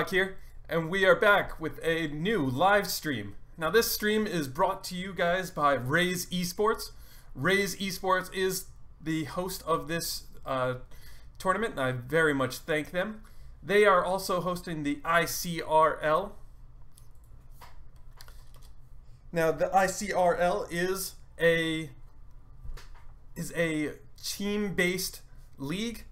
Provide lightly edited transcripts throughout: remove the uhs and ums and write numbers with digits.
Here, and we are back with a new live stream. Now this stream is brought to you guys by RaZe eSports. RaZe eSports is the host of this tournament, and I very much thank them. They are also hosting the ICRL. Now the ICRL is a team-based league.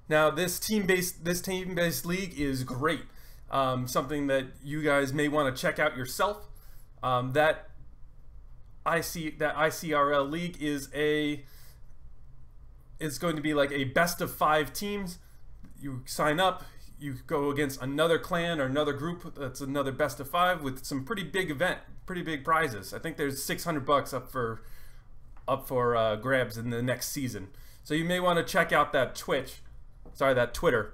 Now this team-based league is great. Something that you guys may want to check out yourself. That ICRL league is going to be like a best of 5 teams. You sign up, you go against another clan or another group that's another best of 5 with some pretty big prizes. I think there's $600 up for grabs in the next season. So you may want to check out that that Twitter.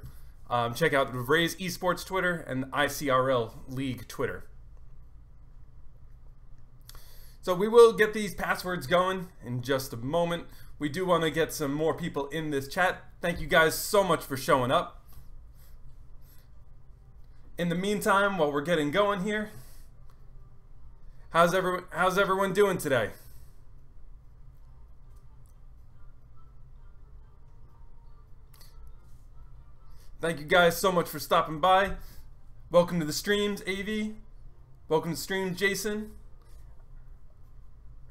Check out the RaZe eSports Twitter and the ICRL League Twitter. So we will get these passwords going in just a moment. We do want to get some more people in this chat. Thank you guys so much for showing up. In the meantime, while we're getting going here, how's everyone doing today? Thank you guys so much for stopping by. Welcome to the streams, AV. Welcome to the stream, Jason.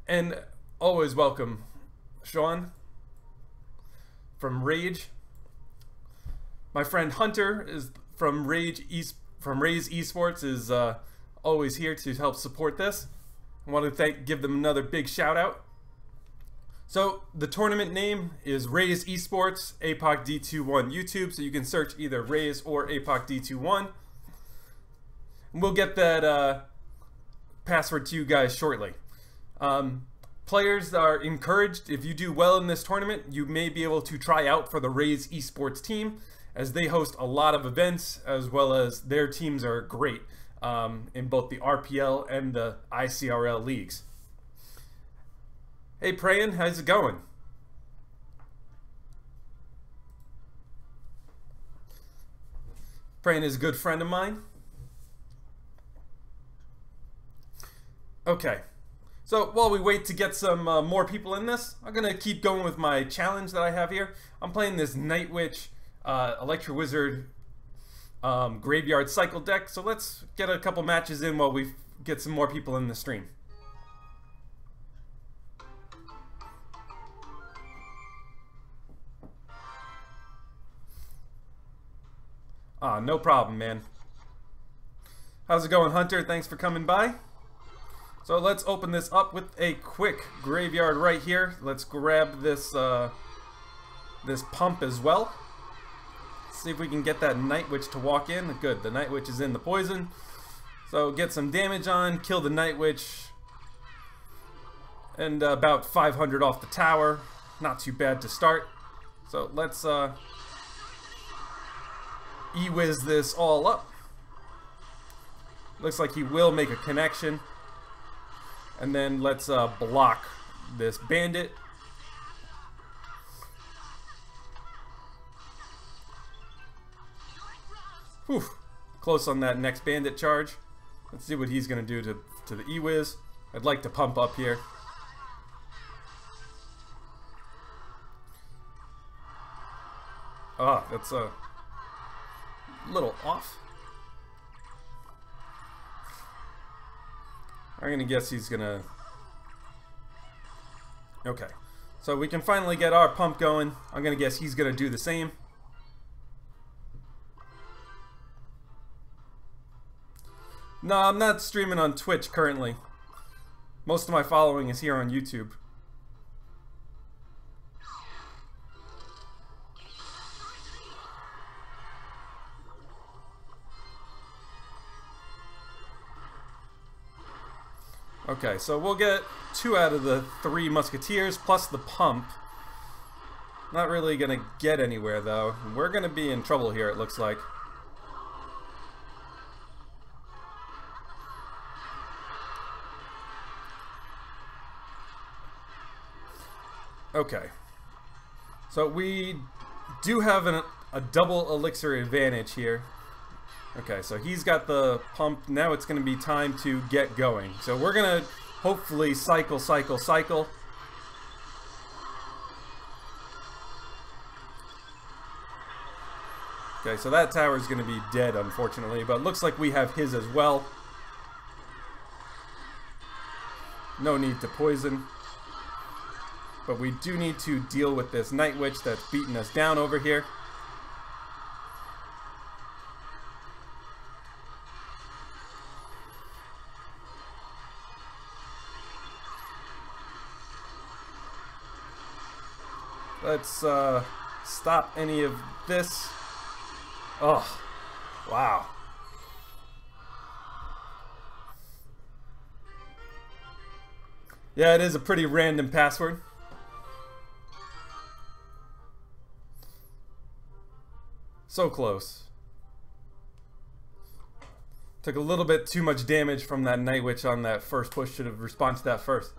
And always welcome, Sean from Rage. My friend Hunter is from RaZe eSports is always here to help support this. I want to give them another big shout out. So the tournament name is RaZe eSports ApocD21 YouTube, so you can search either RaZe or ApocD21. And we'll get that password to you guys shortly. Players are encouraged, if you do well in this tournament, you may be able to try out for the RaZe eSports team, as they host a lot of events, as well as their teams are great in both the RPL and the ICRL leagues. Hey Prayin, how's it going? Prayin is a good friend of mine. Okay, so while we wait to get some more people in this, I'm gonna keep going with my challenge that I have here. I'm playing this Night Witch Electro Wizard Graveyard Cycle deck, so let's get a couple matches in while we get some more people in the stream. No problem, man. How's it going, Hunter? Thanks for coming by. So let's open this up with a quick graveyard right here. Let's grab this this pump as well. See if we can get that Night Witch to walk in. Good, the Night Witch is in the poison. So get some damage on, kill the Night Witch. And about 500 off the tower. Not too bad to start. So let's E-Wiz this all up. Looks like he will make a connection. And then let's block this bandit. Whew. Close on that next bandit charge. Let's see what he's going to do to the E-Wiz. I'd like to pump up here. That's a little off. I'm gonna guess he's gonna... Okay, so we can finally get our pump going. I'm gonna guess he's gonna do the same. No, I'm not streaming on Twitch currently. Most of my following is here on YouTube. Okay, so we'll get 2 out of the 3 musketeers plus the pump. Not really gonna get anywhere though. We're gonna be in trouble here, it looks like. Okay. So we do have a double elixir advantage here. Okay, so he's got the pump. Now it's going to be time to get going. So we're going to hopefully cycle. Okay, so that tower is going to be dead, unfortunately, but it looks like we have his as well. No need to poison. But we do need to deal with this Night Witch that's beating us down over here. Let's stop any of this. Oh, wow. Yeah, it is a pretty random password. So close. Took a little bit too much damage from that Night Witch on that first push. Should have responded to that first.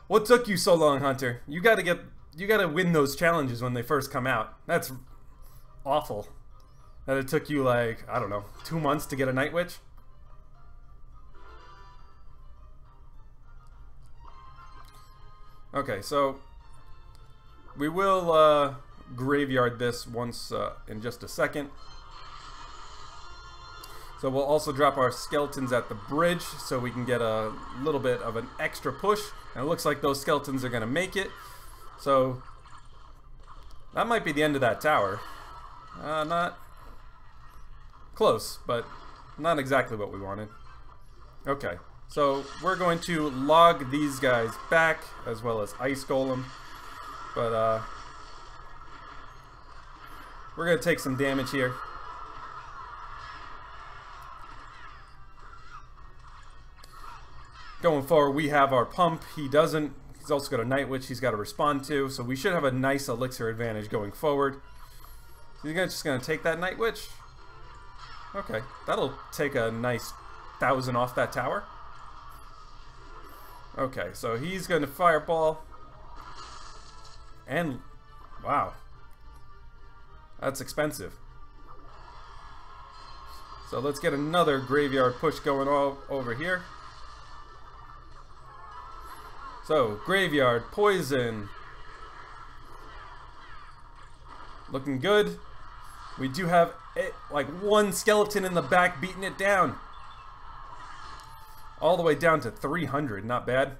What took you so long, Hunter? You gotta win those challenges when they first come out. That's awful. That it took you like, I don't know, 2 months to get a Night Witch? Okay, so we will graveyard this once in just a second. So we'll also drop our skeletons at the bridge so we can get a little bit of an extra push. And it looks like those skeletons are going to make it. So that might be the end of that tower. Not close, but not exactly what we wanted. Okay, so we're going to log these guys back as well as Ice Golem. But we're going to take some damage here. Going forward, we have our pump. He doesn't. He's also got a Night Witch he's got to respond to. So we should have a nice elixir advantage going forward. So you're just going to take that Night Witch? Okay. That'll take a nice 1,000 off that tower. Okay, so he's going to fireball. And, wow. That's expensive. So let's get another graveyard push going over here. So, graveyard, poison. Looking good. We do have like one skeleton in the back beating it down. All the way down to 300, not bad.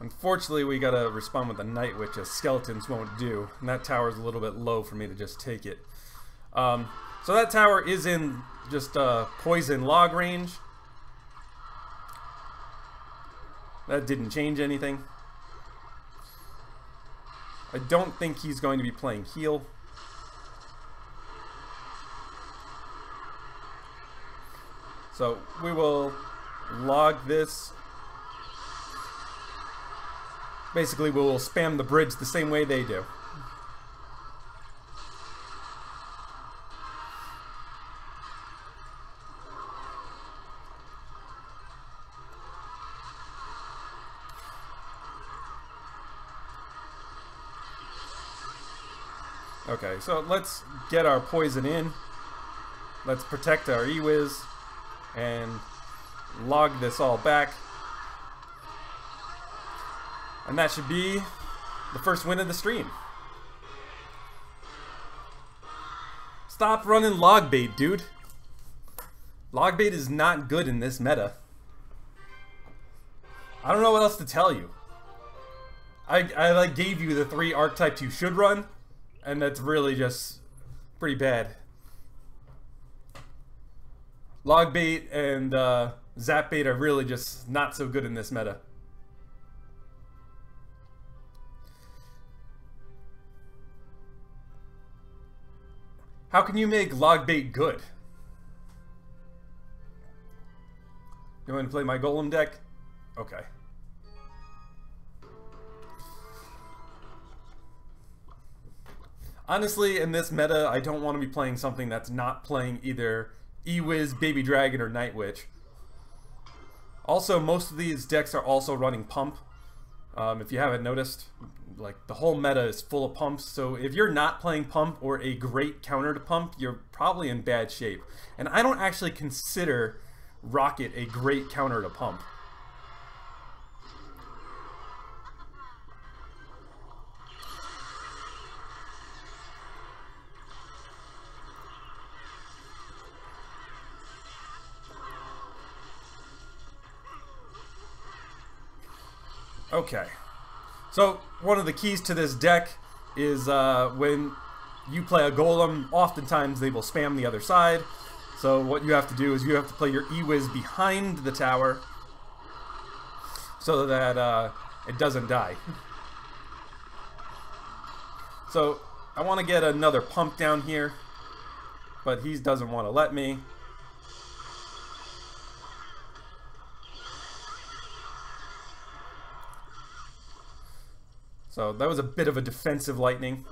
Unfortunately, we gotta respond with a Night Witch, as skeletons won't do. And that tower's a little bit low for me to just take it. So that tower is in just poison log range. That didn't change anything. I don't think he's going to be playing heal. So we will log this. Basically, we will spam the bridge the same way they do. Okay, so let's get our poison in. Let's protect our E-Wiz and log this all back. And that should be the first win of the stream. Stop running log bait, dude. Log bait is not good in this meta. I don't know what else to tell you. I like gave you the 3 archetypes you should run. And that's really just pretty bad. Log bait and zap bait are really just not so good in this meta. How can you make log bait good? You want to play my Golem deck? Okay. Honestly, in this meta, I don't want to be playing something that's not playing either E-Wiz, Baby Dragon, or Night Witch. Also, most of these decks are also running pump. If you haven't noticed, like the whole meta is full of pumps. So if you're not playing pump or a great counter to pump, you're probably in bad shape. And I don't actually consider Rocket a great counter to pump. Okay, so one of the keys to this deck is when you play a Golem, oftentimes they will spam the other side. So what you have to do is you have to play your E-Wiz behind the tower so that it doesn't die. So I want to get another pump down here, but he doesn't want to let me. So that was a bit of a defensive lightning.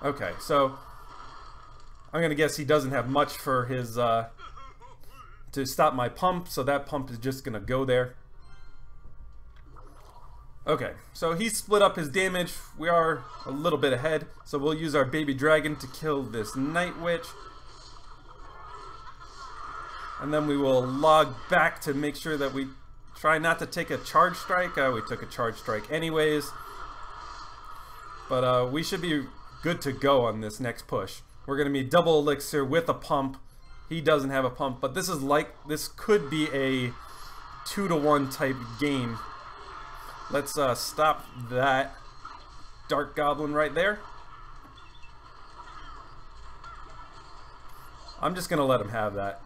Okay, so I'm gonna guess he doesn't have much for his to stop my pump, so that pump is just gonna go there. Okay, so he split up his damage. We are a little bit ahead, so we'll use our baby dragon to kill this Night Witch. And then we will log back to make sure that we try not to take a charge strike. We took a charge strike anyways. But we should be good to go on this next push. We're going to be double elixir with a pump. He doesn't have a pump, but this could be a 2-to-1 type game. Let's stop that Dark Goblin right there. I'm just going to let him have that.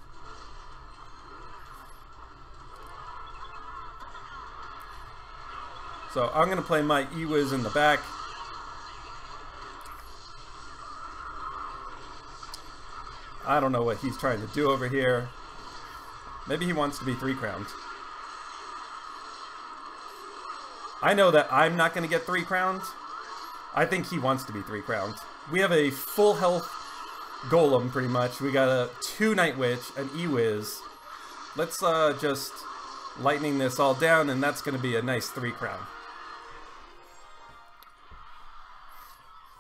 So I'm going to play my E-Wiz in the back. I don't know what he's trying to do over here. Maybe he wants to be 3-crowned. I know that I'm not going to get 3-crowned. I think he wants to be 3-crowned. We have a full health Golem, pretty much. We got a 2 Night Witch, an E-Wiz. Let's just lightning this all down, and that's going to be a nice 3-crown.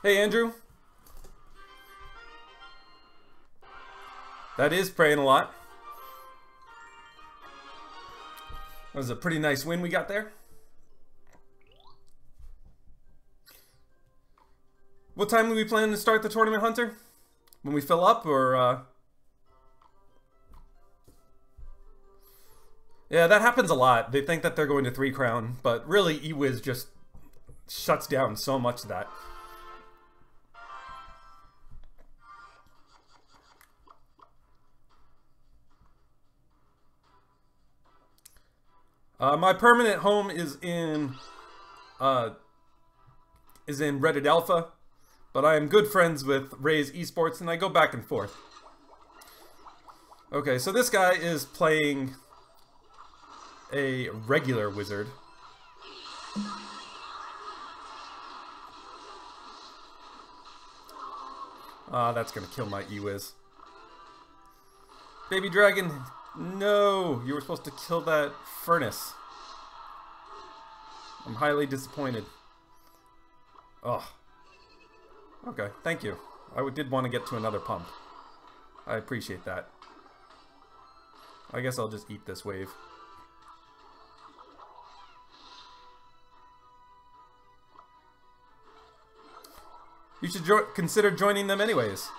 Hey, Andrew. That is praying a lot. That was a pretty nice win we got there. What time are we planning to start the tournament, Hunter? When we fill up, or Yeah, that happens a lot. They think that they're going to 3-crown, but really E-Wiz just shuts down so much of that. My permanent home is in Reddit Alpha, but I am good friends with RaZe eSports, and I go back and forth. Okay, so this guy is playing a regular wizard. That's gonna kill my E-Wiz. Baby Dragon, no! You were supposed to kill that furnace. I'm highly disappointed. Ugh. Okay, thank you. I did want to get to another pump. I appreciate that. I guess I'll just eat this wave. You should consider joining them anyways.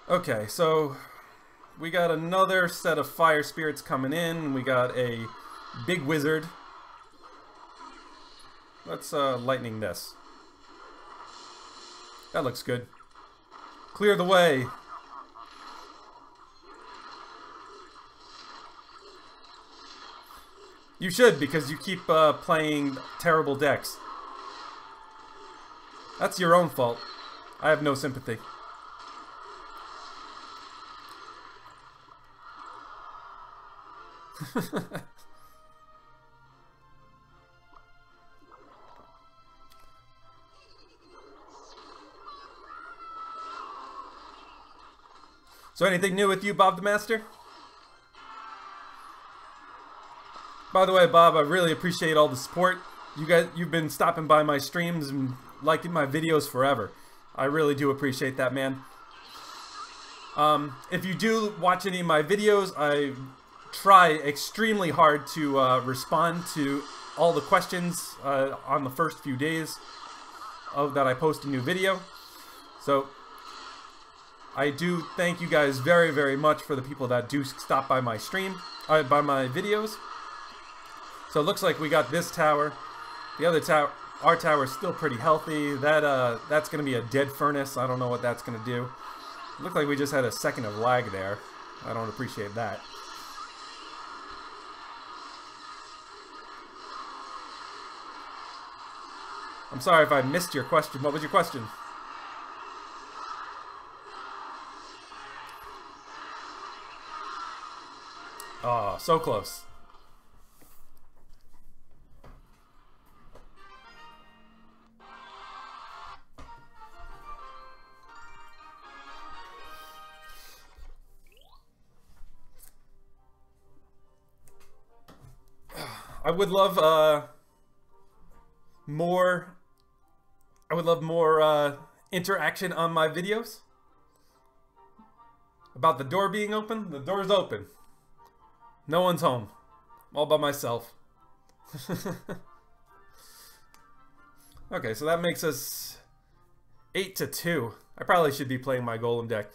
Okay, so we got another set of fire spirits coming in. We got a big wizard. Let's lightning this. That looks good. Clear the way. You should, because you keep playing terrible decks. That's your own fault. I have no sympathy. So anything new with you, Bob the Master? By the way, Bob, I really appreciate all the support. You've been stopping by my streams and liking my videos forever. I really do appreciate that, man. If you do watch any of my videos, I try extremely hard to respond to all the questions on the first few days that I post a new video. So I do thank you guys very, very much for the people that do stop by my stream, by my videos. So it looks like we got this tower. The other tower, our tower is still pretty healthy. That's going to be a dead furnace. I don't know what that's going to do. It looked like we just had a second of lag there. I don't appreciate that. I'm sorry if I missed your question. What was your question? Oh, so close. I would love more interaction on my videos. About the door being open. The door's open. No one's home. I'm all by myself. Okay, so that makes us 8-2. I probably should be playing my Golem deck.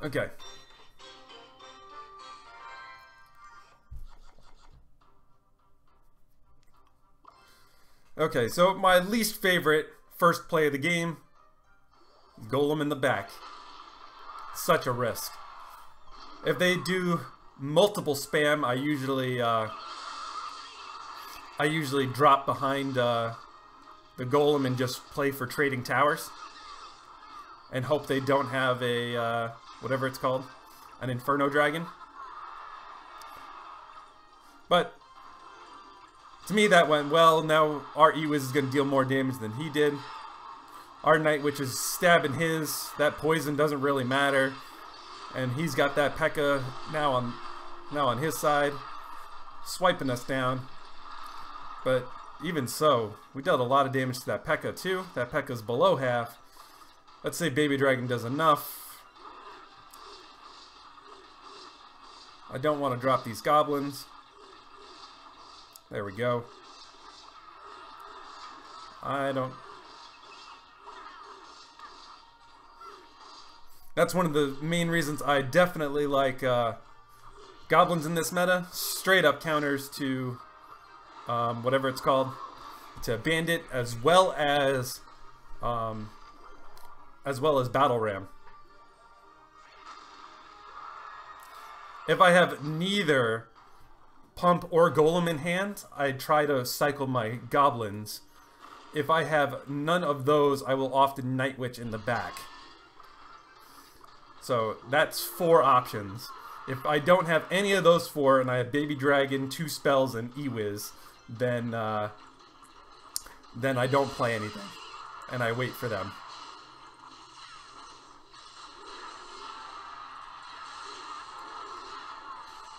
Okay. Okay, so my least favorite first play of the game, Golem in the back. Such a risk. If they do multiple spam, I usually drop behind the Golem and just play for trading towers, and hope they don't have a whatever it's called, an Inferno Dragon. But to me that went well. Now our Ewiz is going to deal more damage than he did. Our Night Witch is stabbing his. That poison doesn't really matter. And he's got that P.E.K.K.A. now on his side, swiping us down. But even so, we dealt a lot of damage to that P.E.K.K.A. too. That P.E.K.K.A.'s below half. Let's say Baby Dragon does enough. I don't want to drop these goblins. There we go. That's one of the main reasons I definitely like goblins in this meta. Straight up counters to whatever it's called, to Bandit, as well as Battle Ram. If I have neither Pump or Golem in hand, I try to cycle my goblins. If I have none of those, I will often Night Witch in the back. So that's 4 options. If I don't have any of those 4 and I have Baby Dragon, 2 spells, and Ewiz, then I don't play anything and I wait for them.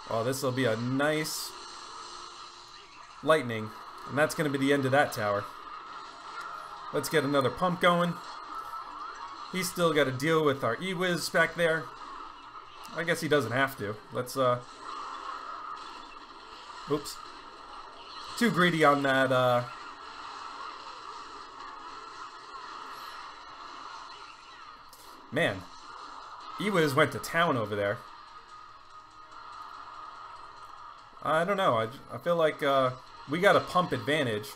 Oh, this will be a nice lightning, and that's going to be the end of that tower. Let's get another pump going. He's still got to deal with our Ewiz back there. I guess he doesn't have to. Let's, oops. Too greedy on that, Man. Ewiz went to town over there. I don't know. I feel like we got a pump advantage.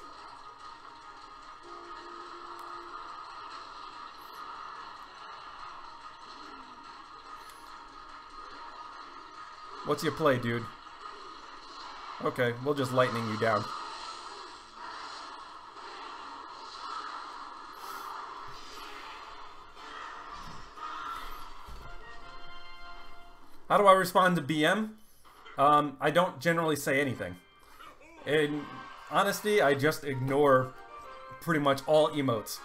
What's your play, dude? Okay, we'll just lightning you down. How do I respond to BM? I don't generally say anything. In honesty, I just ignore pretty much all emotes.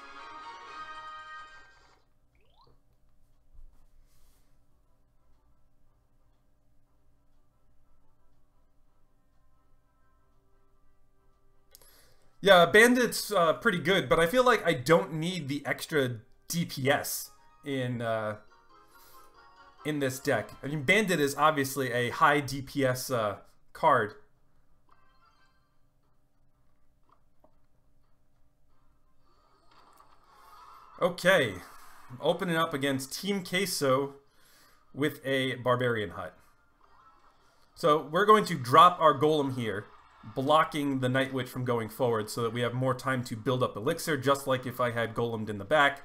Yeah, Bandit's pretty good, but I feel like I don't need the extra DPS in this deck. I mean, Bandit is obviously a high DPS card. Okay, opening up against Team Queso with a Barbarian Hut. So we're going to drop our Golem here, blocking the Night Witch from going forward so that we have more time to build up Elixir, just like if I had Golemed in the back.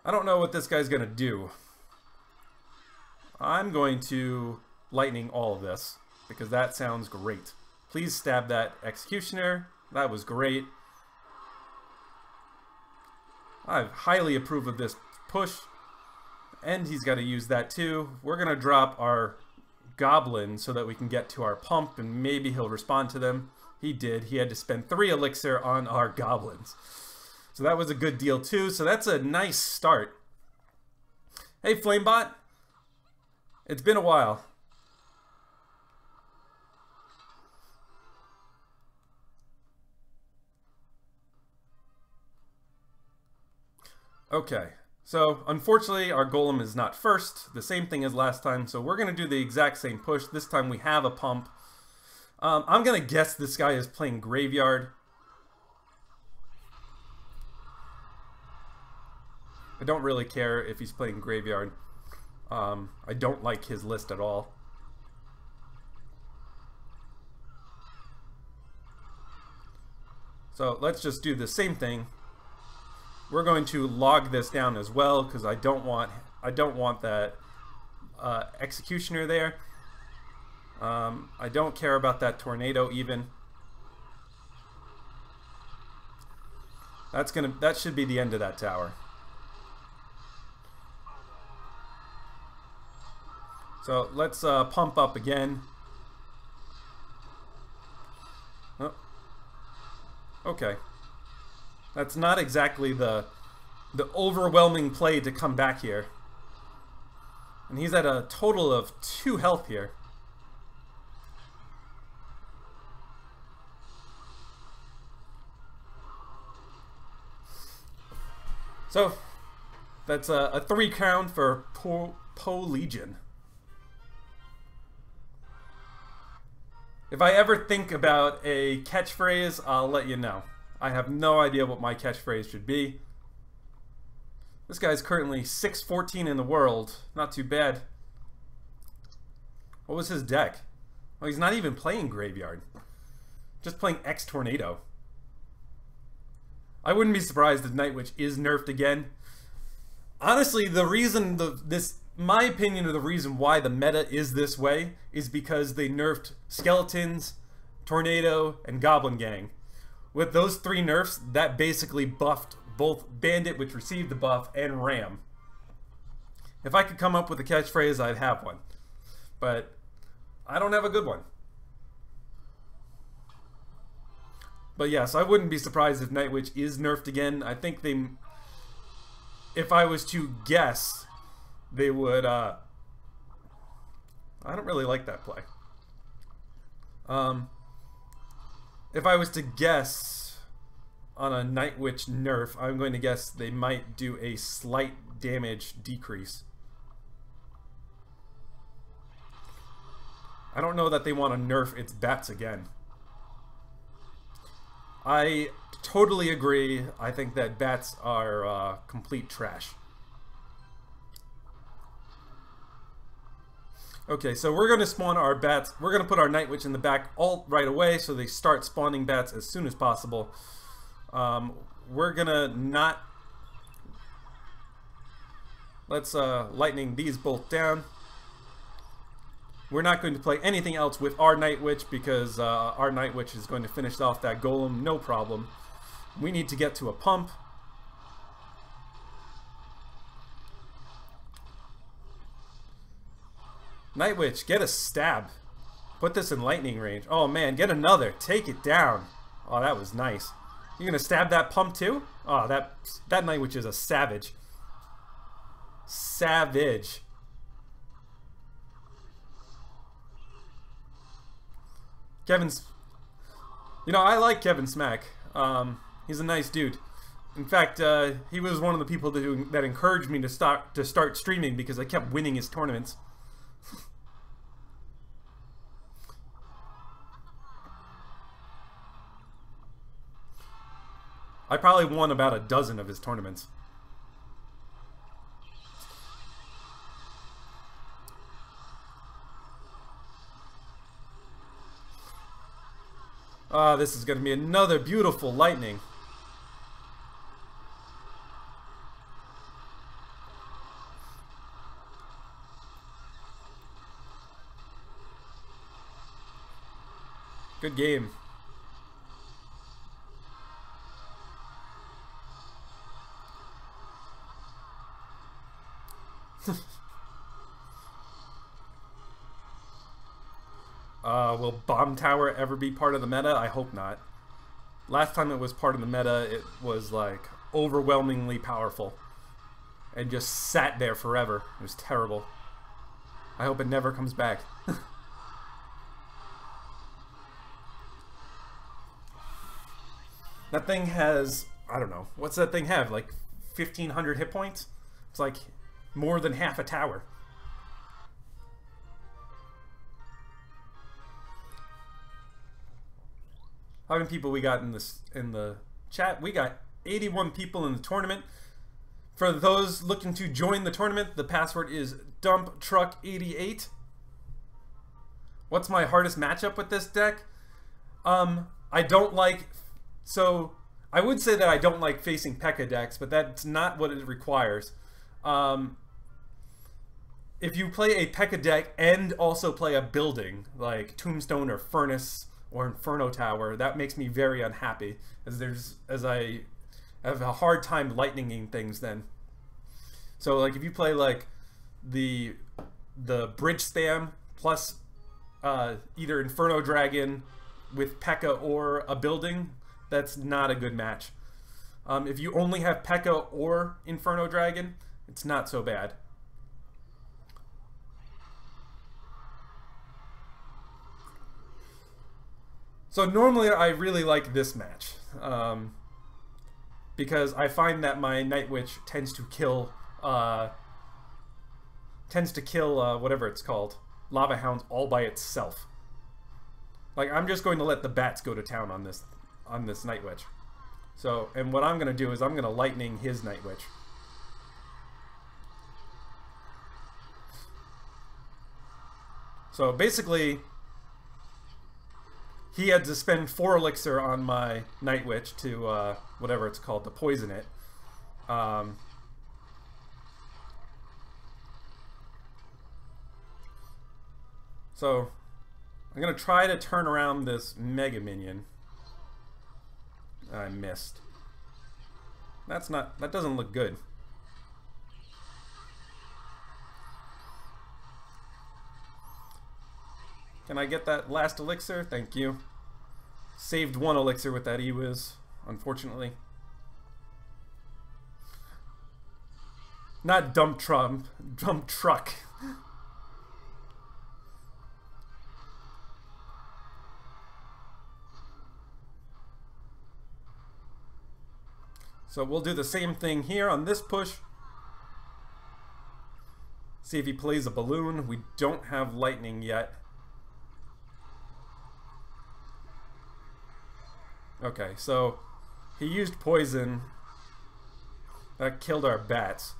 I don't know what this guy's going to do. I'm going to Lightning all of this, because that sounds great. Please stab that Executioner. That was great. I highly approve of this push. And he's got to use that too. We're going to drop our Goblin so that we can get to our pump, and maybe he'll respond to them. He did. He had to spend 3 Elixir on our Goblins. So that was a good deal too. So that's a nice start. Hey, Flamebot. It's been a while. Okay. So, unfortunately, our Golem is not first. The same thing as last time. So we're going to do the exact same push. This time we have a pump. I'm going to guess this guy is playing Graveyard. I don't really care if he's playing Graveyard. I don't like his list at all. So let's just do the same thing. We're going to log this down as well because I don't want that Executioner there. I don't care about that Tornado even. That should be the end of that tower. So let's pump up again. Oh. Okay. That's not exactly the overwhelming play to come back here. And he's at a total of 2 health here. So, that's a 3 crown for Po Legion. If I ever think about a catchphrase, I'll let you know. I have no idea what my catchphrase should be. This guy's currently 614 in the world. Not too bad. What was his deck? Oh, he's not even playing Graveyard. Just playing X-Tornado. I wouldn't be surprised if Night Witch is nerfed again. Honestly, the reason my opinion of the reason why the meta is this way is because they nerfed Skeletons, Tornado, and Goblin Gang. With those 3 nerfs, that basically buffed both Bandit, which received the buff, and Ram. If I could come up with a catchphrase, I'd have one. But I don't have a good one. But yes, I wouldn't be surprised if Night Witch is nerfed again. I think if I was to guess, they would, I don't really like that play. If I was to guess on a Night Witch nerf, I'm going to guess they might do a slight damage decrease. I don't know that they want to nerf its bats again. I totally agree. I think that bats are complete trash. Okay, so we're going to spawn our bats. We're going to put our Night Witch in the back right away so they start spawning bats as soon as possible. We're going to not... Let's lightning these both down. We're not going to play anything else with our Night Witch because our Night Witch is going to finish off that Golem, no problem. We need to get to a pump. Night Witch, get a stab. Put this in lightning range. Oh man, get another. Take it down. Oh, that was nice. You gonna stab that pump too? Oh, that Night Witch is a savage. Savage. You know, I like Kevin Smack. He's a nice dude. In fact, he was one of the people that encouraged me to start streaming because I kept winning his tournaments. I probably won about a dozen of his tournaments. This is going to be another beautiful lightning. Good game. Will Bomb Tower ever be part of the meta? I hope not. Last time it was part of the meta, it was like overwhelmingly powerful and just sat there forever. It was terrible. I hope it never comes back. That thing has, I don't know, what's that thing have? Like 1,500 hit points? It's like more than half a tower. How many people we got in the chat? We got 81 people in the tournament. For those looking to join the tournament, the password is dumptruck88. What's my hardest matchup with this deck? I don't like... So, I would say that I don't like facing P.E.K.K.A decks, but that's not what it requires. If you play a P.E.K.K.A deck and also play a building, like Tombstone or Furnace or Inferno Tower, that makes me very unhappy, as I have a hard time lightninging things then. So like if you play like the bridge spam plus either Inferno Dragon with P.E.K.K.A or a building, that's not a good match. If you only have P.E.K.K.A or Inferno Dragon, it's not so bad. So normally I really like this match because I find that my Night Witch tends to kill whatever it's called, Lava Hounds, all by itself. Like I'm just going to let the bats go to town on this Night Witch. So, and what I'm going to do is I'm going to lightning his Night Witch. So basically, he had to spend 4 elixir on my Night Witch to, whatever it's called, to poison it. So, I'm going to try to turn around this Mega Minion. I missed. That doesn't look good. Can I get that last elixir? Thank you. Saved 1 elixir with that E-Wiz, unfortunately. Not dump truck. So we'll do the same thing here on this push. See if he plays a balloon. We don't have lightning yet. Okay, so he used poison. That killed our bats.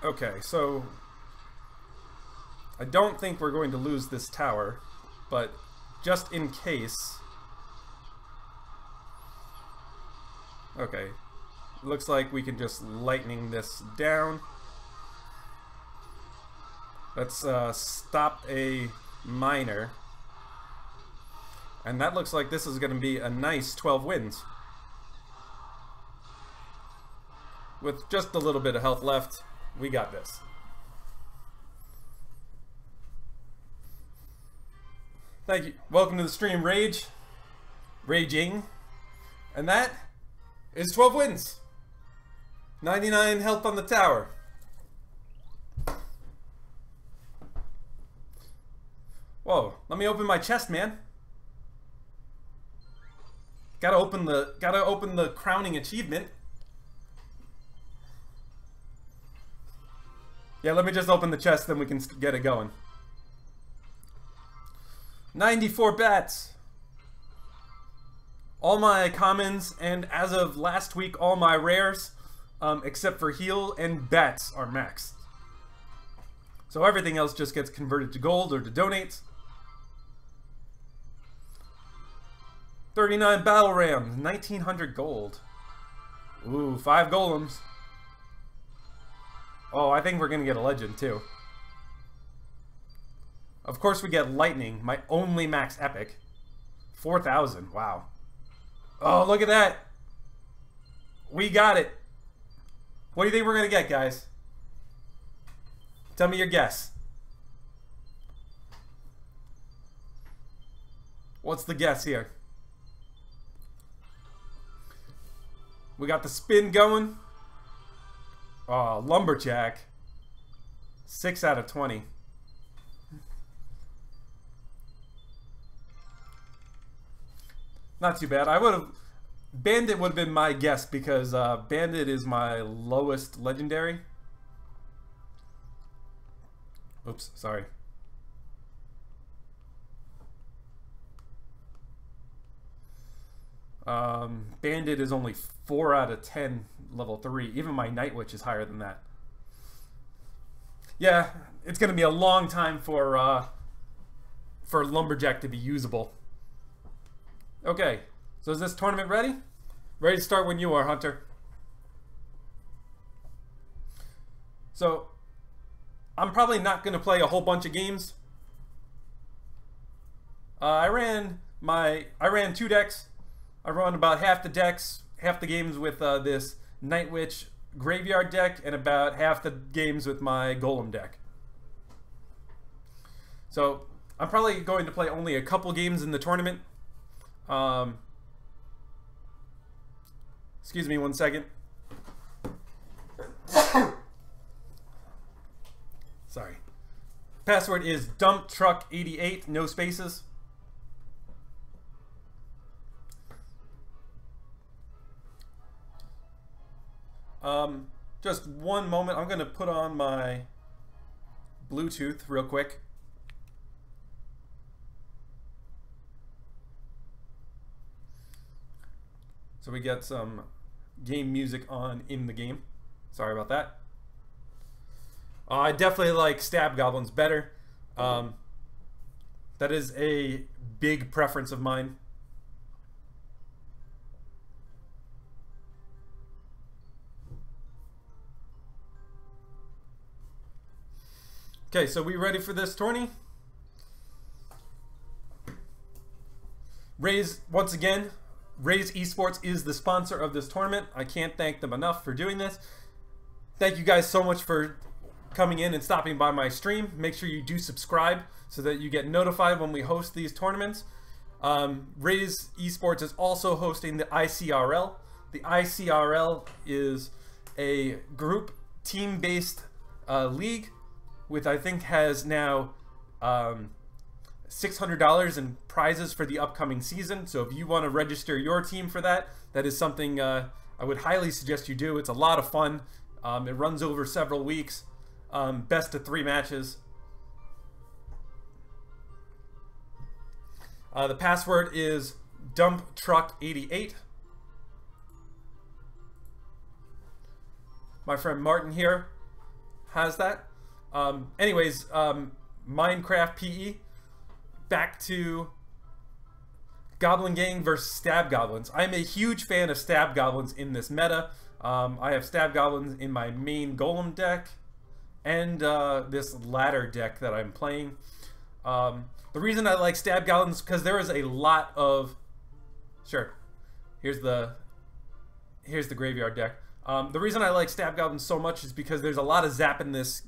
Okay, so I don't think we're going to lose this tower, but just in case... Okay, looks like we can just lightning this down. Let's stop a miner. And that looks like this is going to be a nice 12 wins. With just a little bit of health left, we got this. Thank you. Welcome to the stream, Rage. Raging. And that is 12 wins. 99 health on the tower. Whoa, let me open my chest, man. Gotta open the crowning achievement. Yeah, let me just open the chest, then we can get it going. 94 bats. All my commons, and as of last week, all my rares, except for heal and bats, are maxed. So everything else just gets converted to gold or to donates. 39 battle rams, 1900 gold. Ooh, 5 golems. Oh, I think we're gonna get a legend too. Of course we get lightning, my only max epic. 4,000, wow. Oh, look at that. We got it. What do you think we're gonna get, guys? Tell me your guess. What's the guess here? We got the spin going. Oh, lumberjack. 6 out of 20. Not too bad. I would have... Bandit would have been my guess because Bandit is my lowest legendary. Oops, sorry. Bandit is only 4 out of 10 level 3. Even my Night Witch is higher than that. Yeah, it's going to be a long time for Lumberjack to be usable. Okay, so is this tournament ready? Ready to start when you are, Hunter. So, I'm probably not going to play a whole bunch of games. I ran 2 decks. I run about half the decks, half the games with this Night Witch Graveyard deck, and about half the games with my Golem deck. So I'm probably going to play only a couple games in the tournament. Excuse me 1 second. Sorry. Password is dumptruck88, no spaces. Just one moment. I'm going to put on my Bluetooth real quick. So we get some game music on in the game. Sorry about that. I definitely like stab goblins better. That is a big preference of mine. Okay, so we ready for this tourney? RaZe, once again, RaZe eSports is the sponsor of this tournament. I can't thank them enough for doing this. Thank you guys so much for coming in and stopping by my stream. Make sure you do subscribe so that you get notified when we host these tournaments. RaZe eSports is also hosting the ICRL. The ICRL is a group team-based league with, I think, has now $600 in prizes for the upcoming season. So if you want to register your team for that, that is something I would highly suggest you do. It's a lot of fun. It runs over several weeks. Best of 3 matches. The password is dumptruck88. My friend Martin here has that. Anyways, Minecraft PE. Back to Goblin Gang versus Stab Goblins. I'm a huge fan of Stab Goblins in this meta. I have Stab Goblins in my main Golem deck, and this ladder deck that I'm playing. The reason I like Stab Goblins because there is a lot of... Sure. Here's the graveyard deck. The reason I like Stab Goblins so much is because there's a lot of zap in this,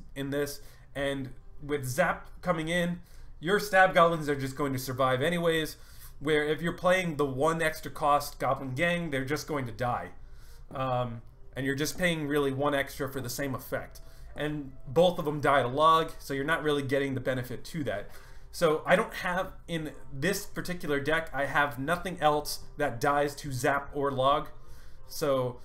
and with zap coming in, your Stab Goblins are just going to survive anyways, where if you're playing the 1 extra cost Goblin Gang, they're just going to die. And you're just paying really 1 extra for the same effect. And both of them die to log, so you're not really getting the benefit to that. So I don't have, in this particular deck, I have nothing else that dies to zap or log. So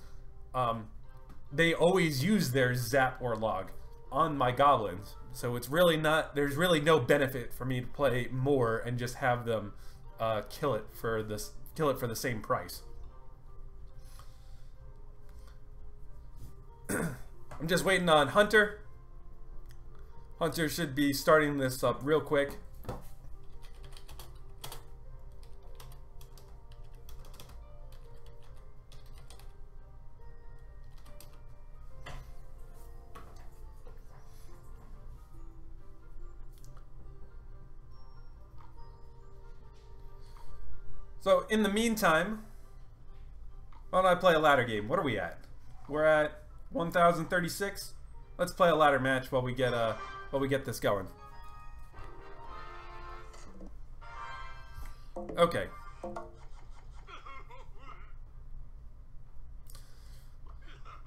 they always use their zap or log on my goblins. So it's really not, there's really no benefit for me to play more and just have them kill it for the same price. I'm just waiting on Hunter. Hunter should be starting this up real quick. So in the meantime, why don't I play a ladder game? What are we at? We're at 1036. Let's play a ladder match while we get this going. Okay.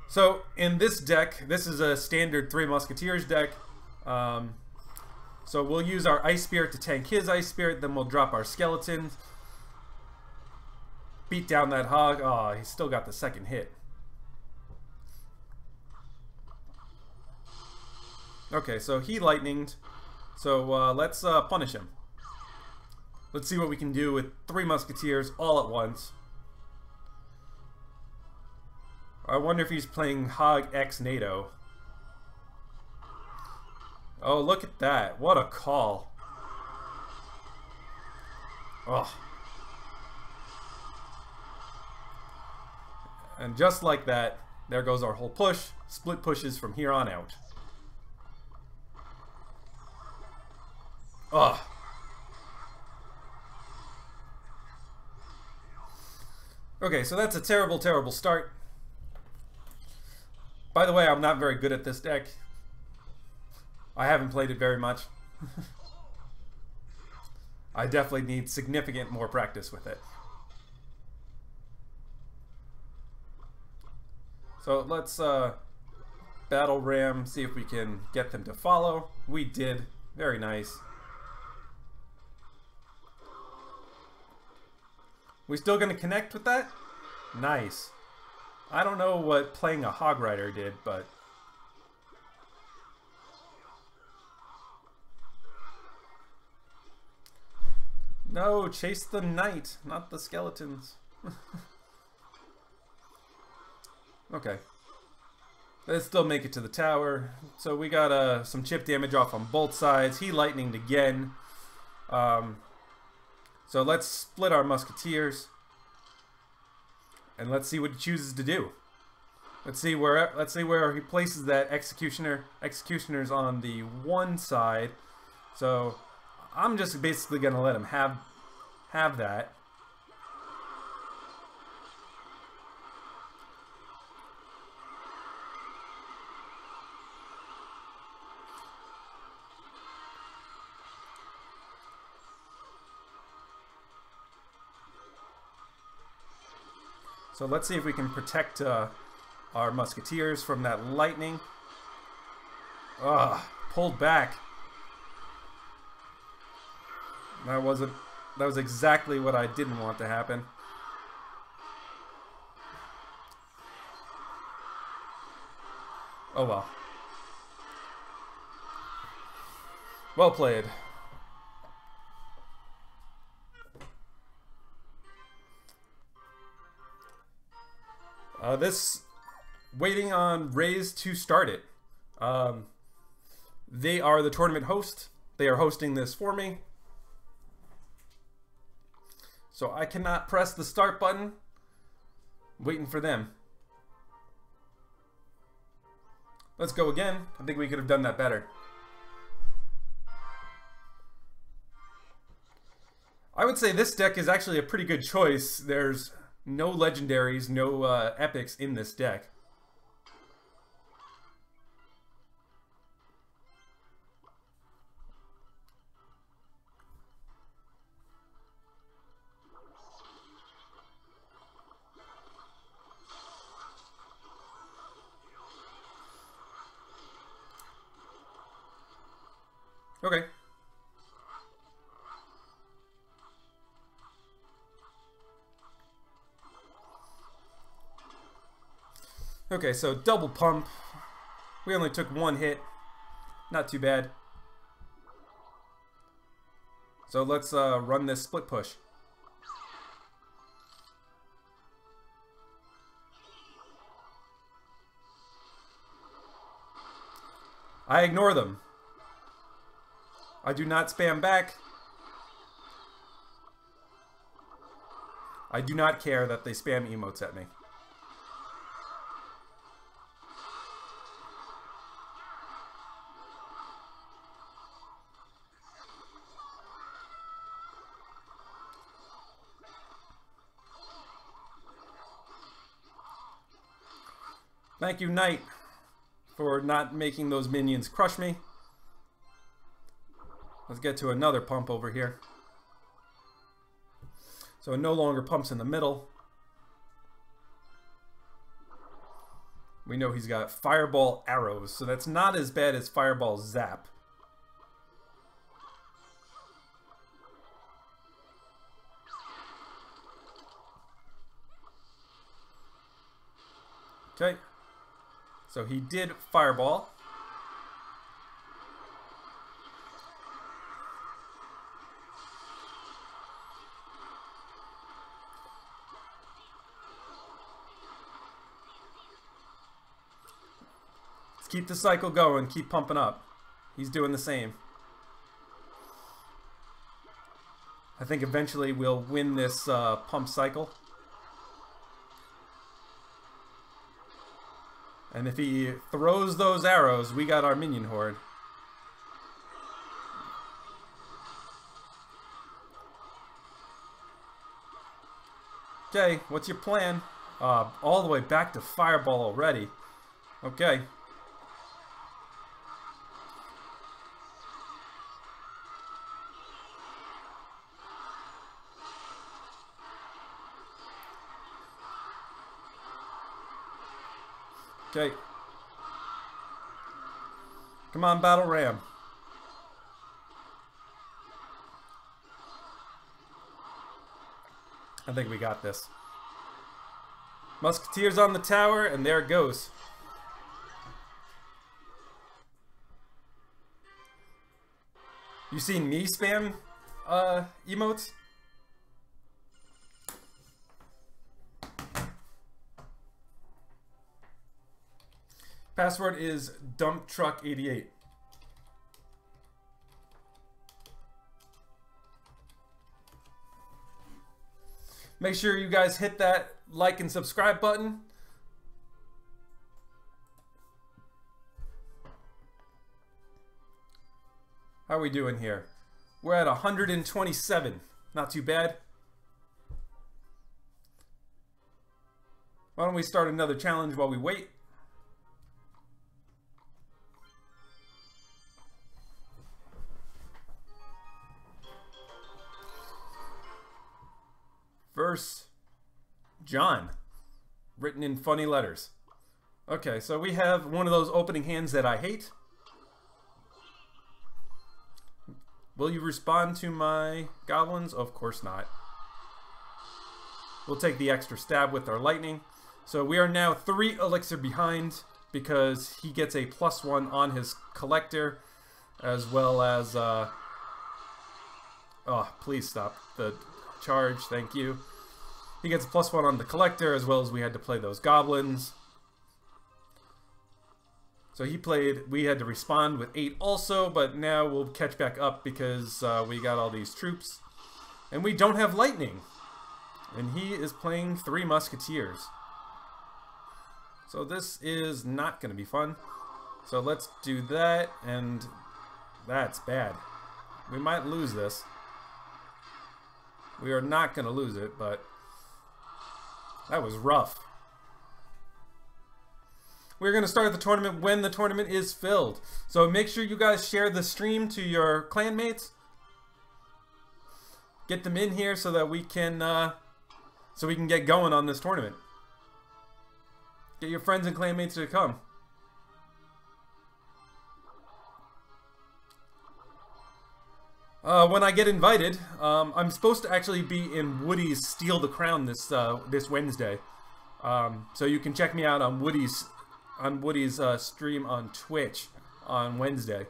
So in this deck, this is a standard 3 Musketeers deck. So we'll use our Ice Spirit to tank his Ice Spirit, then we'll drop our skeletons. Beat down that hog. Oh, he's still got the second hit. Okay, so he lightninged. So let's punish him. Let's see what we can do with 3 Musketeers all at once. I wonder if he's playing Hog X NATO. Oh, look at that. What a call. Oh. And just like that, there goes our whole push. Split pushes from here on out. Ugh. Okay, so that's a terrible, terrible start. By the way, I'm not very good at this deck. I haven't played it very much. I definitely need significant more practice with it. So let's battle ram, see if we can get them to follow. We did. Very nice. We still gonna connect with that? Nice. I don't know what playing a Hog Rider did, but... No, chase the knight, not the skeletons. Okay. Let's still make it to the tower. So we got some chip damage off on both sides. He lightninged again. So let's split our Musketeers. And let's see what he chooses to do. Let's see where he places that Executioner. Executioner's on the one side. So I'm just basically gonna let him have that. So let's see if we can protect our Musketeers from that lightning. Ugh, pulled back. That was exactly what I didn't want to happen. Oh well. Well played. Waiting on RaZe to start it. They are the tournament host. They are hosting this for me. So I cannot press the start button. I'm waiting for them. Let's go again. I think we could have done that better. I would say this deck is actually a pretty good choice. There's no legendaries, no epics in this deck. Okay. Okay, so double pump. We only took one hit. Not too bad. So let's run this split push. I ignore them. I do not spam back. I do not care that they spam emotes at me. Thank you, Knight, for not making those minions crush me. Let's get to another pump over here. So it no longer pumps in the middle. We know he's got Fireball Arrows, so that's not as bad as Fireball Zap. Okay. So he did Fireball. Let's keep the cycle going, keep pumping up. He's doing the same. I think eventually we'll win this pump cycle. And if he throws those arrows, we got our minion horde. Okay, what's your plan? All the way back to Fireball already. Okay. Okay. Come on, Battle Ram. I think we got this. Musketeers on the tower, and there it goes. You seen me spam emotes? Password is dumptruck88. Make sure you guys hit that like and subscribe button. How are we doing here? We're at 127. Not too bad. Why don't we start another challenge while we wait? Verse John, written in funny letters. Okay, so we have one of those opening hands that I hate. Will you respond to my goblins? Of course not. We'll take the extra stab with our lightning. So we are now 3 elixir behind because he gets a +1 on his collector, as well as oh, please stop the charge, thank you. He gets a +1 on the collector, as well as we had to play those goblins. So he played, we had to respond with 8 also, but now we'll catch back up because we got all these troops. And we don't have lightning. And he is playing 3 musketeers. So this is not going to be fun. So let's do that, and that's bad. We might lose this. We are not going to lose it, but that was rough. We're going to start the tournament when the tournament is filled. So make sure you guys share the stream to your clanmates. Get them in here so that we can get going on this tournament. Get your friends and clanmates to come. When I get invited, I'm supposed to actually be in Woody's Steal the Crown this Wednesday. So you can check me out on Woody's stream on Twitch on Wednesday.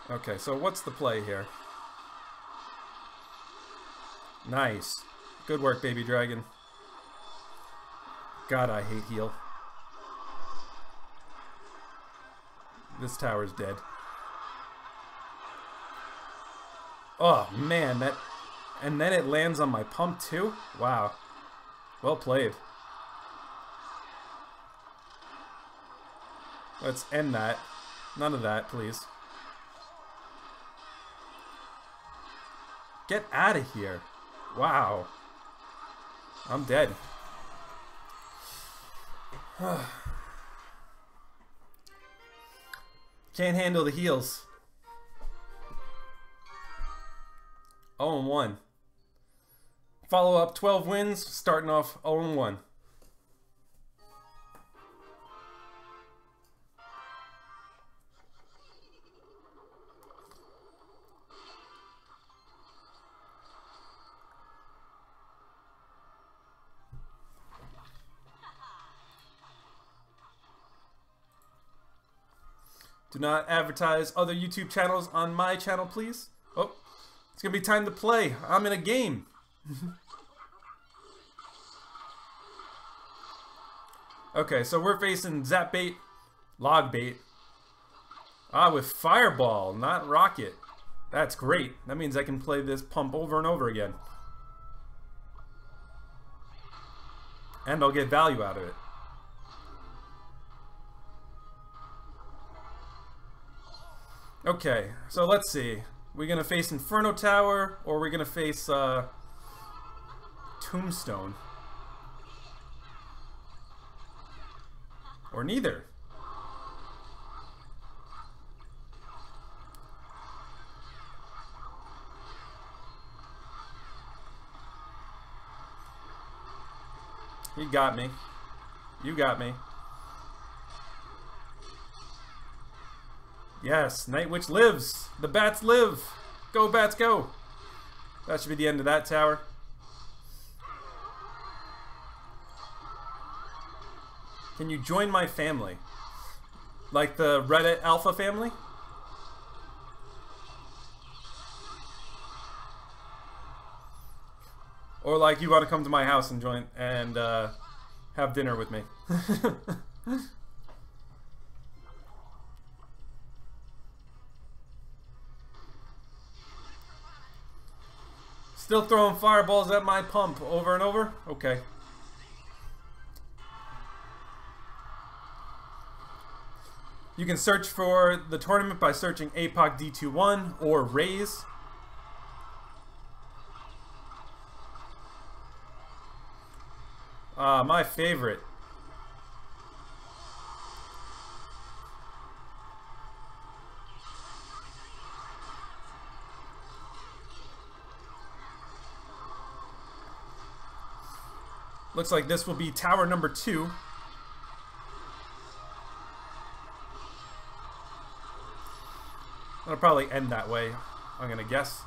Okay, so what's the play here? Nice. Good work, baby dragon. God, I hate heal. This tower's dead. Oh, man, that... And then it lands on my pump, too? Wow. Well played. Let's end that. None of that, please. Get out of here. Wow. I'm dead. Can't handle the heals. 0-1. Follow up 12 wins, starting off 0-1. Do not advertise other YouTube channels on my channel, please. Oh, it's going to be time to play. I'm in a game. Okay, so we're facing Zap Bait, Log Bait. With Fireball, not Rocket. That's great. That means I can play this pump over and over again. And I'll get value out of it. Okay, so let's see. We're gonna face Inferno Tower, or we're gonna face Tombstone, or neither. You got me. You got me. Yes, Night Witch lives. The bats live. Go, bats, go. That should be the end of that tower. Can you join my family? Like the Reddit Alpha family? Or like you want to come to my house and join and have dinner with me. Still throwing fireballs at my pump over and over? Okay. You can search for the tournament by searching ApocD21 or RaZe. My favorite. Looks like this will be tower number 2. It'll probably end that way, I'm gonna guess.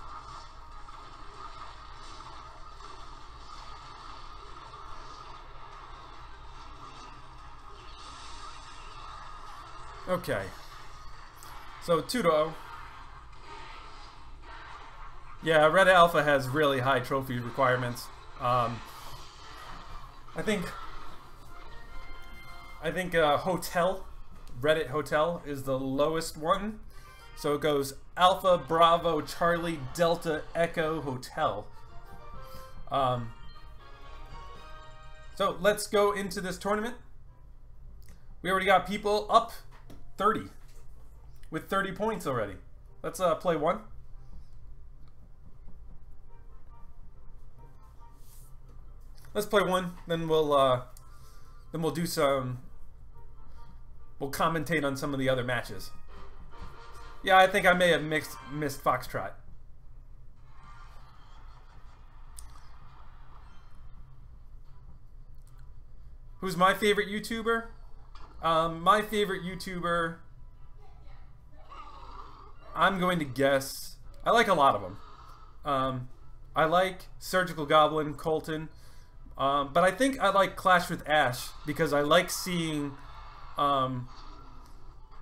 Okay. So 2-0. Yeah, Reddit Alpha has really high trophy requirements. I think I think Hotel, Reddit Hotel is the lowest one. So it goes Alpha, Bravo, Charlie, Delta, Echo, Hotel. So let's go into this tournament. We already got people up 30 with 30 points already. Let's play one. Let's play one, then we'll do some. We'll commentate on some of the other matches. Yeah, I think I may have missed Foxtrot. Who's my favorite YouTuber? My favorite YouTuber, I'm going to guess, I like a lot of them. I like Surgical Goblin, Colton, but I think I like Clash with Ash because I like seeing a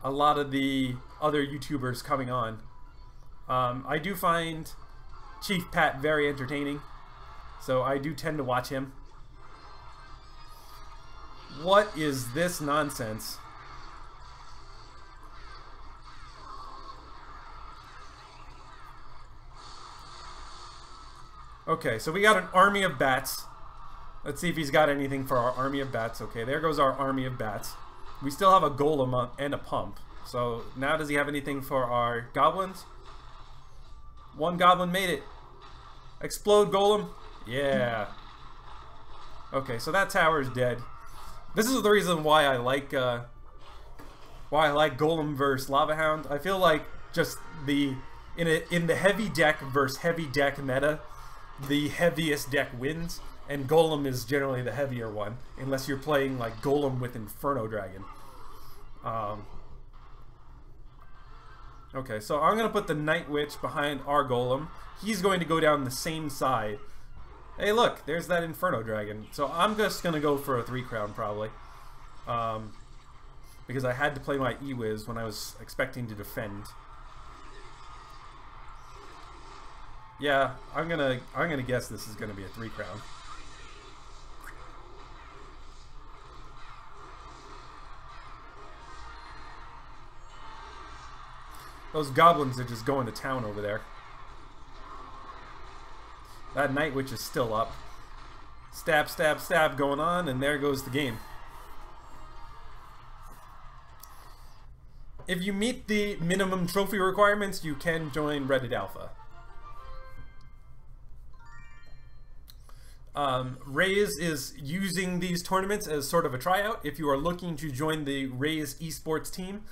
lot of the other YouTubers coming on. I do find Chief Pat very entertaining, so I do tend to watch him. What is this nonsense? Okay, so we got an army of bats. Let's see if he's got anything for our army of bats. Okay, there goes our army of bats. We still have a golem and a pump. So now does he have anything for our goblins? One goblin made it. Explode golem. Yeah. Okay, so that tower is dead. This is the reason why I like Golem versus Lava Hound. I feel like just in the heavy deck versus heavy deck meta, the heaviest deck wins, and Golem is generally the heavier one, unless you're playing like Golem with Inferno Dragon. Okay, so I'm gonna put the Night Witch behind our Golem. He's going to go down the same side. Hey, look, there's that Inferno Dragon. So I'm just going to go for a 3-crown, probably. Because I had to play my E-Wiz when I was expecting to defend. Yeah, I'm gonna guess this is going to be a 3-crown. Those goblins are just going to town over there. That Night Witch is still up. Stab, stab, stab going on, and there goes the game. If you meet the minimum trophy requirements, you can join Reddit Alpha. RaZe is using these tournaments as sort of a tryout. If you are looking to join the RaZe eSports team,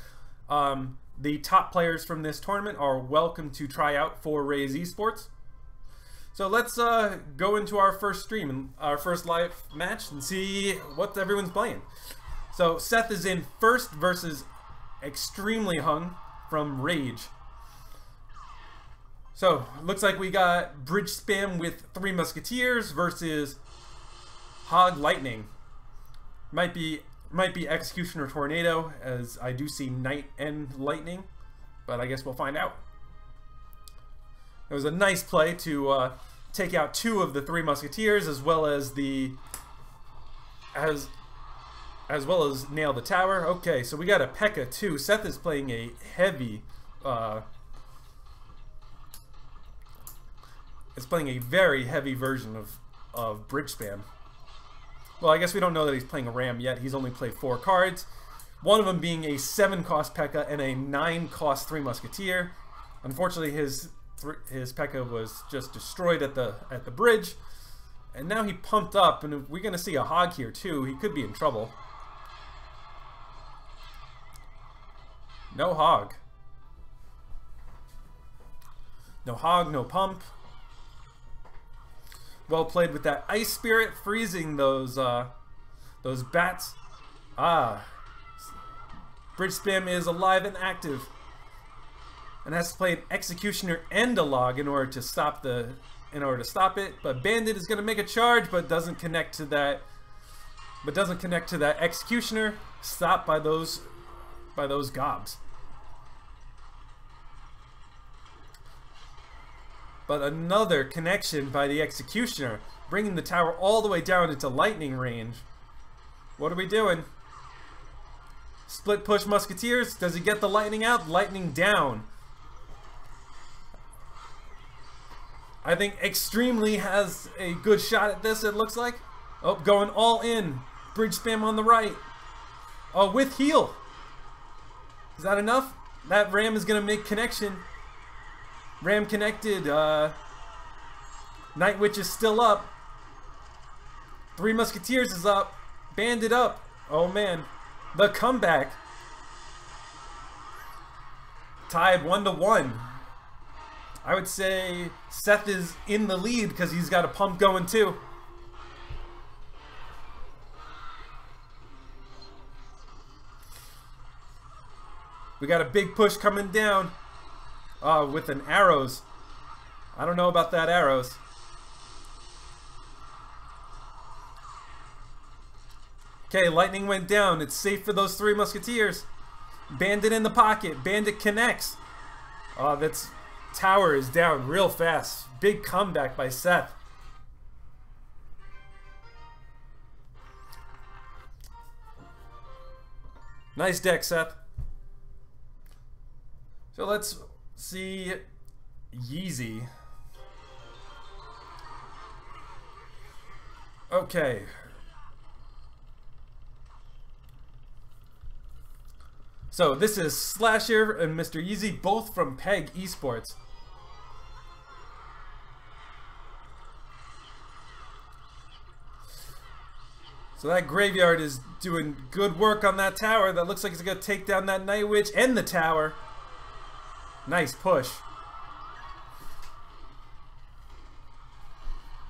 the top players from this tournament are welcome to try out for RaZe eSports. So let's go into our first stream and our first live match and see what everyone's playing. So Seth is in first versus Extremely Hung from Rage. So looks like we got Bridge Spam with 3 Musketeers versus Hog Lightning. Might be Executioner Tornado, as I do see Night and Lightning, but I guess we'll find out. It was a nice play to take out 2 of the 3 Musketeers, as well as nail the tower. Okay, so we got a P.E.K.K.A. too. Seth is playing a heavy. Is playing a very heavy version of Bridge Spam. Well, I guess we don't know that he's playing a Ram yet. He's only played 4 cards. One of them being a 7-cost P.E.K.K.A. and a 9-cost 3 Musketeer. Unfortunately, his P.E.K.K.A. was just destroyed at the bridge, and now he pumped up, and if we're going to see a Hog here too, he could be in trouble. No Hog. No Hog, no pump. Well played with that Ice Spirit, freezing those bats. Bridge Spam is alive and active, and has to play an Executioner and a Log in order to stop it. But Bandit is going to make a charge, but doesn't connect to that. Executioner. Stopped by those gobs. But another connection by the Executioner, bringing the tower all the way down into lightning range. What are we doing? Split push Musketeers. Does he get the lightning out? Lightning down. I think Extremely has a good shot at this, it looks like. Oh, going all in. Bridge spam on the right. Oh, with heal. Is that enough? That Ram is going to make connection. Ram connected. Night Witch is still up. Three Musketeers is up. Bandit up. Oh, man. The comeback. Tied 1-1. I would say Seth is in the lead because he's got a pump going too. We got a big push coming down with an arrows. I don't know about that arrows. Okay, lightning went down. It's safe for those three Musketeers. Bandit in the pocket. Bandit connects. Oh, that's... Tower is down real fast. Big comeback by Seth. Nice deck, Seth. So let's see Yeezy. Okay. So this is Slasher and Mr. Yeezy, both from PEG eSports. So that Graveyard is doing good work on that tower. That looks like it's going to take down that Night Witch and the tower. Nice push.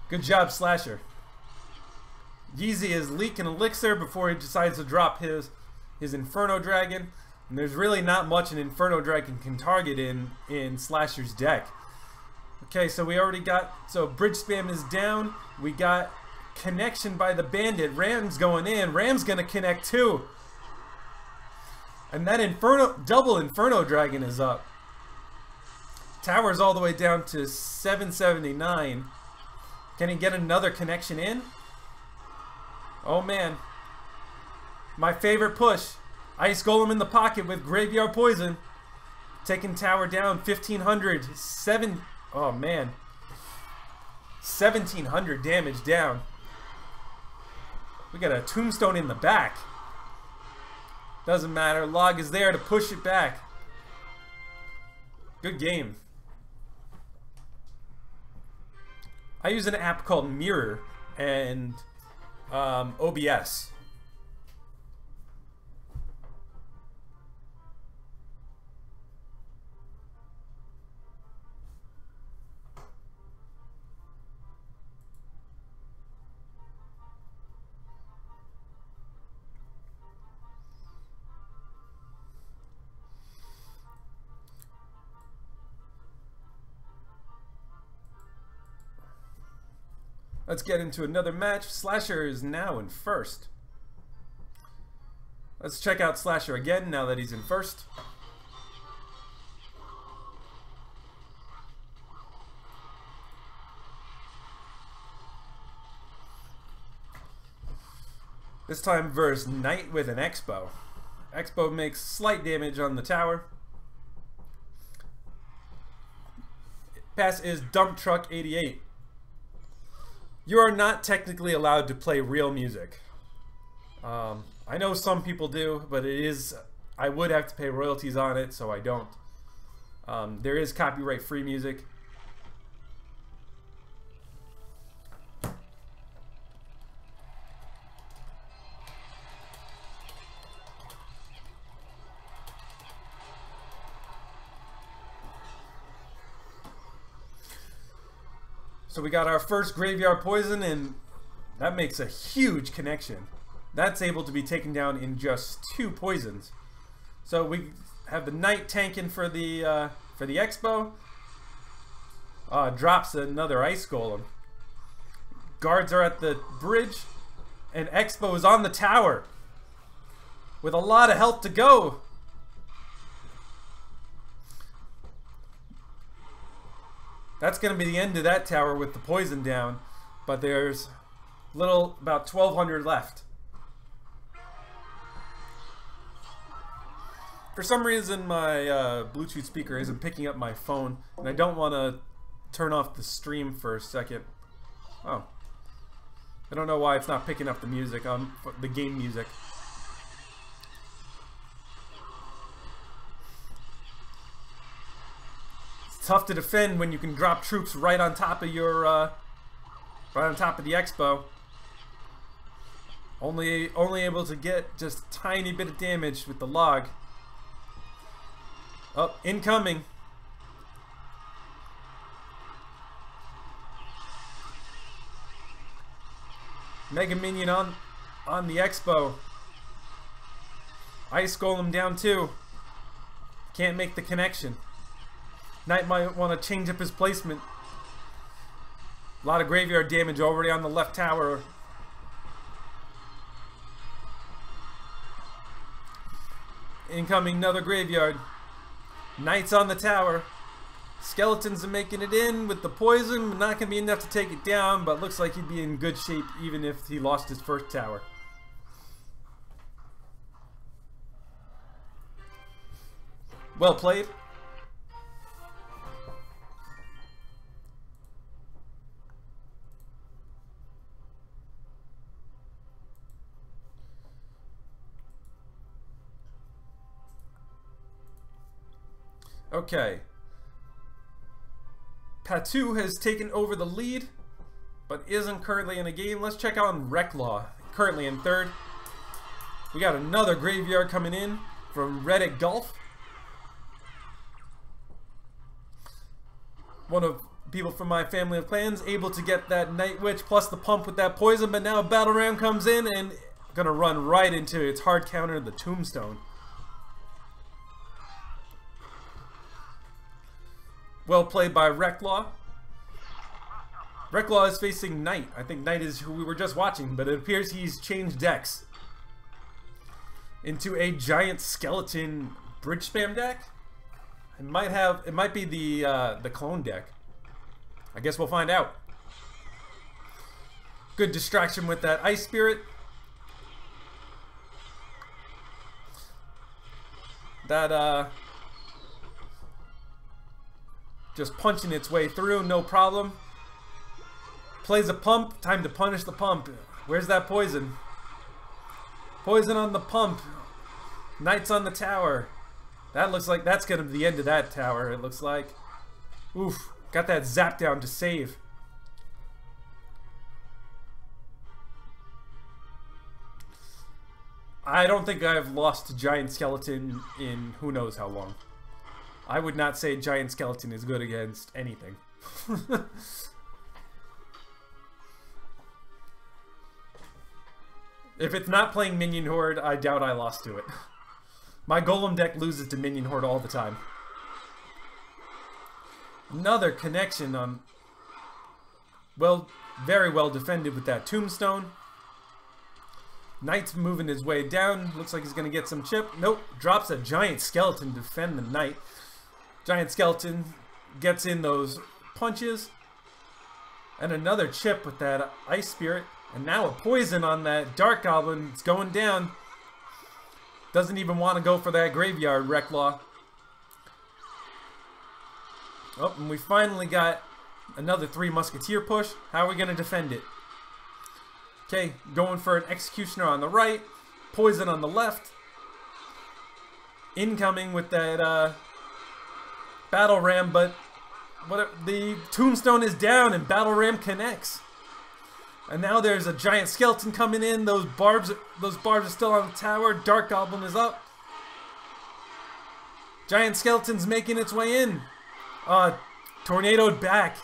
Good job, Slasher. Yeezy is leaking Elixir before he decides to drop his Inferno Dragon. And there's really not much an Inferno Dragon can target in Slasher's deck. Okay, so we already got... So Bridge Spam is down. We got connection by the Bandit. Ram's going in. Ram's going to connect too. And that double Inferno Dragon is up. Tower's all the way down to 779. Can he get another connection in? Oh man. My favorite push. Ice Golem in the pocket with Graveyard Poison. Taking tower down 1500. Oh man. 1700 damage down. We got a tombstone in the back. Doesn't matter. Log is there to push it back. Good game. I use an app called Mirror and OBS. Let's get into another match. Slasher is now in first. Let's check out Slasher again now that he's in first. This time versus Knight with an Expo. Expo makes slight damage on the tower. Pass is Dump Truck 88. You are not technically allowed to play real music. I know some people do, but I would have to pay royalties on it, so I don't. There is copyright free music. So we got our first Graveyard Poison, and that makes a huge connection. That's able to be taken down in just 2 poisons. So we have the Knight tanking for the Expo. Drops another Ice Golem. Guards are at the bridge, and Expo is on the tower with a lot of health to go. That's going to be the end of that tower with the poison down, but there's about 1200 left. For some reason, my Bluetooth speaker isn't picking up my phone, and I don't want to turn off the stream for a second. Oh. I don't know why it's not picking up the music, the game music. It's tough to defend when you can drop troops right on top of your, right on top of the expo. Only able to get just a tiny bit of damage with the log. Oh, incoming. Mega Minion on the expo. Ice Golem down too. Can't make the connection. Knight might want to change up his placement. A lot of graveyard damage already on the left tower. Incoming another graveyard. Knights on the tower. Skeletons are making it in with the poison. Not going to be enough to take it down, but looks like he'd be in good shape even if he lost his first tower. Well played. Okay. Patu has taken over the lead, but isn't currently in a game. Let's check out Reclaw, currently in third. We got another graveyard coming in from Reddit Golf. One of people from my family of clans able to get that Night Witch plus the pump with that poison, but now Battle Ram comes in and gonna run right into its hard counter, the Tombstone. Well played by Reclaw. Reclaw is facing Knight. I think Knight is who we were just watching, but it appears he's changed decks into a giant skeleton bridge spam deck. It might be the clone deck. I guess we'll find out. Good distraction with that Ice Spirit. That just punching its way through, no problem. Plays a pump, time to punish the pump. Where's that poison? Poison on the pump. Knights on the tower. That looks like that's gonna be the end of that tower, it looks like. Oof, got that zap down to save. I don't think I've lost to Giant Skeleton in who knows how long. I would not say Giant Skeleton is good against anything. If it's not playing Minion Horde, I doubt I lost to it. My Golem deck loses to Minion Horde all the time. Another connection on... Well, very well defended with that Tombstone. Knight's moving his way down. Looks like he's going to get some chip. Nope. Drops a Giant Skeleton to defend the Knight. Giant Skeleton gets in those punches. And another chip with that Ice Spirit. And now a poison on that Dark Goblin. It's going down. Doesn't even want to go for that graveyard, Reclaw. Oh, and we finally got another 3 Musketeer push. How are we going to defend it? Okay, going for an Executioner on the right. Poison on the left. Incoming with that Battle Ram, but the Tombstone is down and Battle Ram connects. And now there's a Giant Skeleton coming in. Those barbs are still on the tower. Dark Goblin is up. Giant Skeleton's making its way in. Tornadoed back.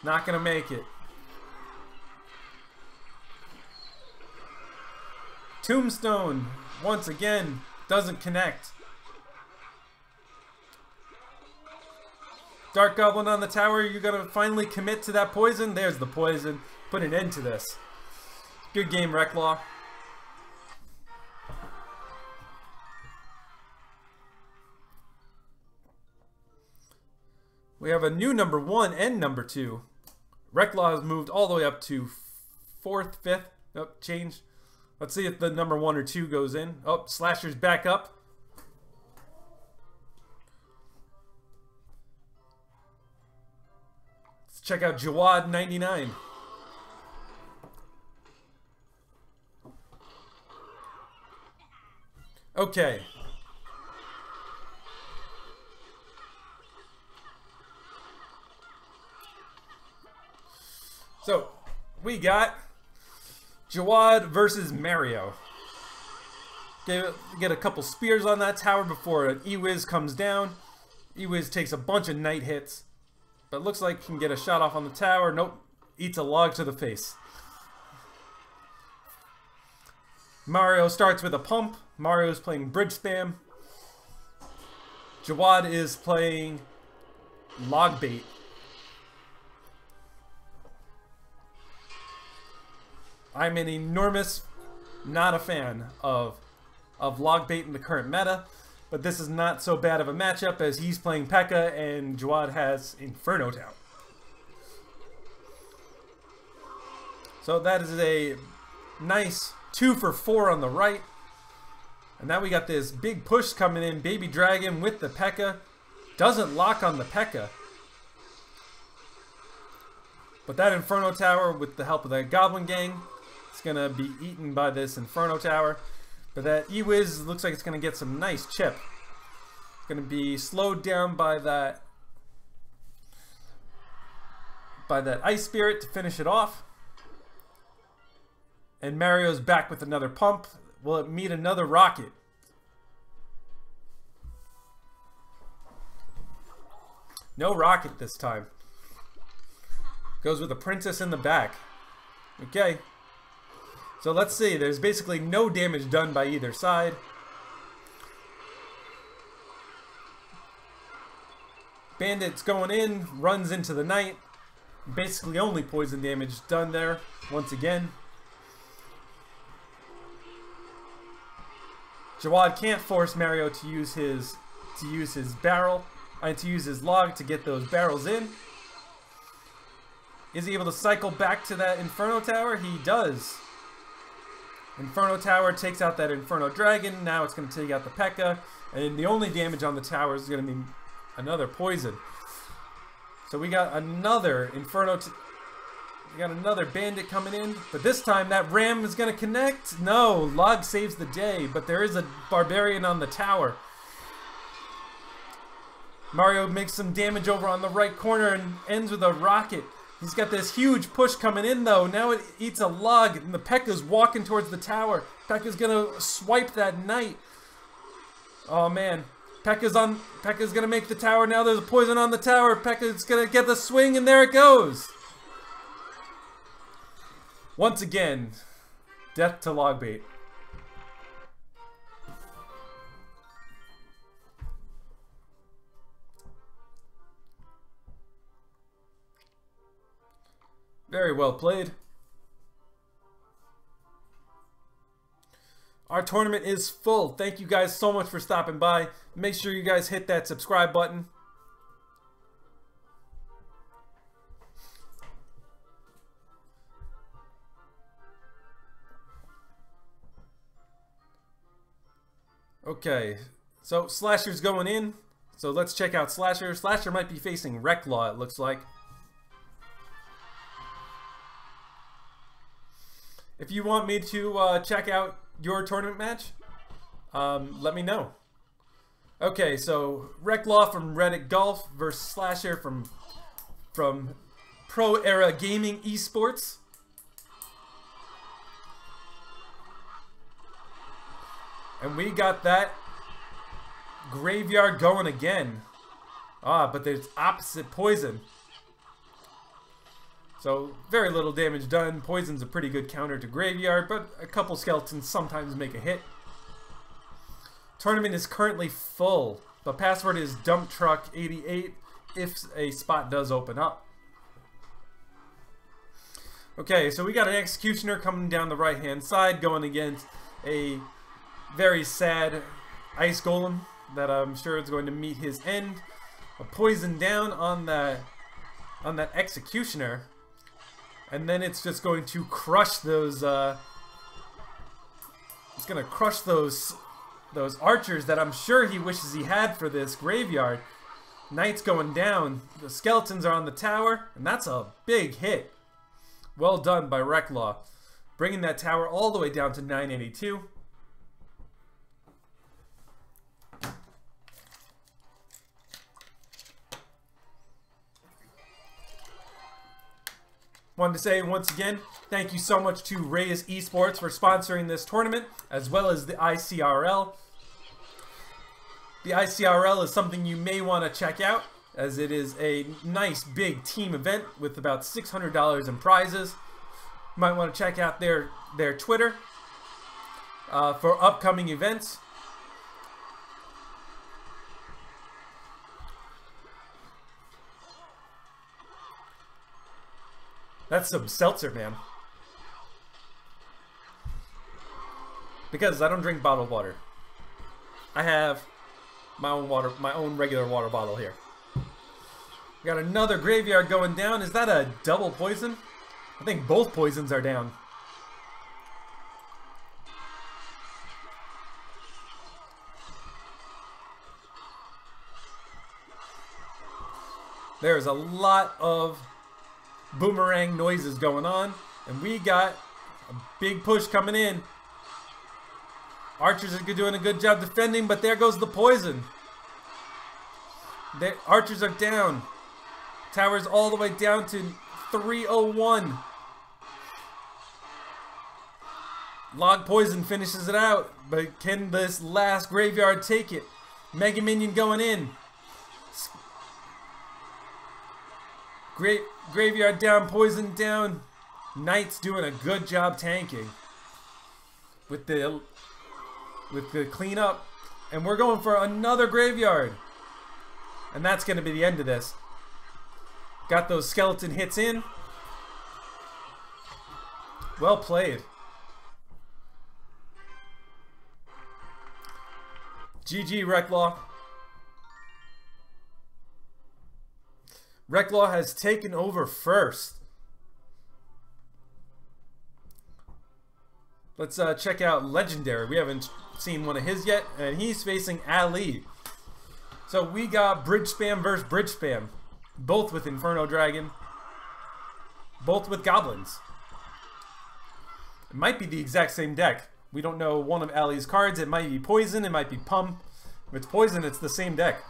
Not gonna make it. Tombstone, once again, doesn't connect. Dark Goblin on the tower, you're gonna finally commit to that poison? There's the poison. Put an end to this. Good game, Reclaw. We have a new number 1 and number 2. Reclaw has moved all the way up to 4th, 5th. Oh, change. Let's see if the number 1 or 2 goes in. Oh, Slasher's back up. check out Jawad99. Okay. So, we got Jawad versus Mario. Get a couple spears on that tower before an E-Wiz comes down. E-Wiz takes a bunch of night hits, but looks like he can get a shot off on the tower. Nope, eats a log to the face. Mario starts with a pump. Mario's playing bridge spam. Jawad is playing log bait. I'm an enormous not a fan of log bait in the current meta, but this is not so bad of a matchup as he's playing P.E.K.K.A. and Jawad has Inferno Town. So that is a nice 2 for 4 on the right. And now we got this big push coming in. Baby Dragon with the P.E.K.K.A. Doesn't lock on the P.E.K.K.A. But that Inferno Tower, with the help of that Goblin Gang, it's going to be eaten by this Inferno Tower. But that E-Wiz looks like it's going to get some nice chip. It's going to be slowed down by that Ice Spirit to finish it off. And Mario's back with another pump. Will it meet another rocket? No rocket this time. Goes with a princess in the back. Okay. So let's see. There's basically no damage done by either side. Bandit's going in, runs into the night. Basically only poison damage done there once again. Jawad can't force Mario to use his barrel, to use his log to get those barrels in. Is he able to cycle back to that Inferno Tower? He does. Inferno Tower takes out that Inferno Dragon. Now it's going to take out the P.E.K.K.A. And the only damage on the tower is going to be another poison. So we got another we got another bandit coming in. But this time that ram is going to connect. No, log saves the day. But there is a barbarian on the tower. Mario makes some damage over on the right corner and ends with a rocket. He's got this huge push coming in though. Now it eats a log and the P.E.K.K.A's walking towards the tower. P.E.K.K.A's gonna swipe that knight. Oh man. P.E.K.K.A's gonna make the tower. Now there's a poison on the tower. P.E.K.K.A's gonna get the swing and there it goes. Once again, death to log bait. Very well played. Our tournament is full. Thank you guys so much for stopping by. Make sure you guys hit that subscribe button. Okay, so Slasher's going in. So let's check out Slasher. Slasher might be facing Wrecklaw, it looks like. If you want me to check out your tournament match, let me know. Okay, so Wrecklaw from Reddit Golf versus Slasher from Pro Era Gaming eSports. And we got that graveyard going again. But there's opposite poison. So, very little damage done. Poison's a pretty good counter to Graveyard, but a couple skeletons sometimes make a hit. Tournament is currently full. The password is dumptruck88 if a spot does open up. Okay, so we got an Executioner coming down the right-hand side, going against a very sad Ice Golem that I'm sure is going to meet his end. A poison down on that Executioner. And then it's just going to crush those, it's going to crush those archers that I'm sure he wishes he had for this graveyard. Knight's going down. The skeletons are on the tower, and that's a big hit. Well done by Reclaw, bringing that tower all the way down to 982. Wanted to say once again, thank you so much to RaZe eSports for sponsoring this tournament, as well as the ICRL. The ICRL is something you may want to check out, as it is a nice big team event with about $600 in prizes. You might want to check out their Twitter for upcoming events. That's some seltzer, man. Because I don't drink bottled water. I have my own water, my own regular water bottle here. We got another graveyard going down. Is that a double poison? I think both poisons are down. There's a lot of boomerang noises going on, and we got a big push coming in. Archers are doing a good job defending, but there goes the poison. The archers are down. Tower's all the way down to 301. Log Poison finishes it out, but can this last graveyard take it? Mega Minion going in. Graveyard down, Poison down. Knight's doing a good job tanking with the cleanup, and we're going for another graveyard, and that's going to be the end of this. Got those skeleton hits in. Well played. GG, Reclaw. Reclaw has taken over first. Let's check out Legendary. We haven't seen one of his yet, and he's facing Ali. So we got Bridge Spam versus Bridge Spam. Both with Inferno Dragon. Both with Goblins. It might be the exact same deck. We don't know one of Ali's cards. It might be Poison, it might be Pump. If it's Poison, it's the same deck.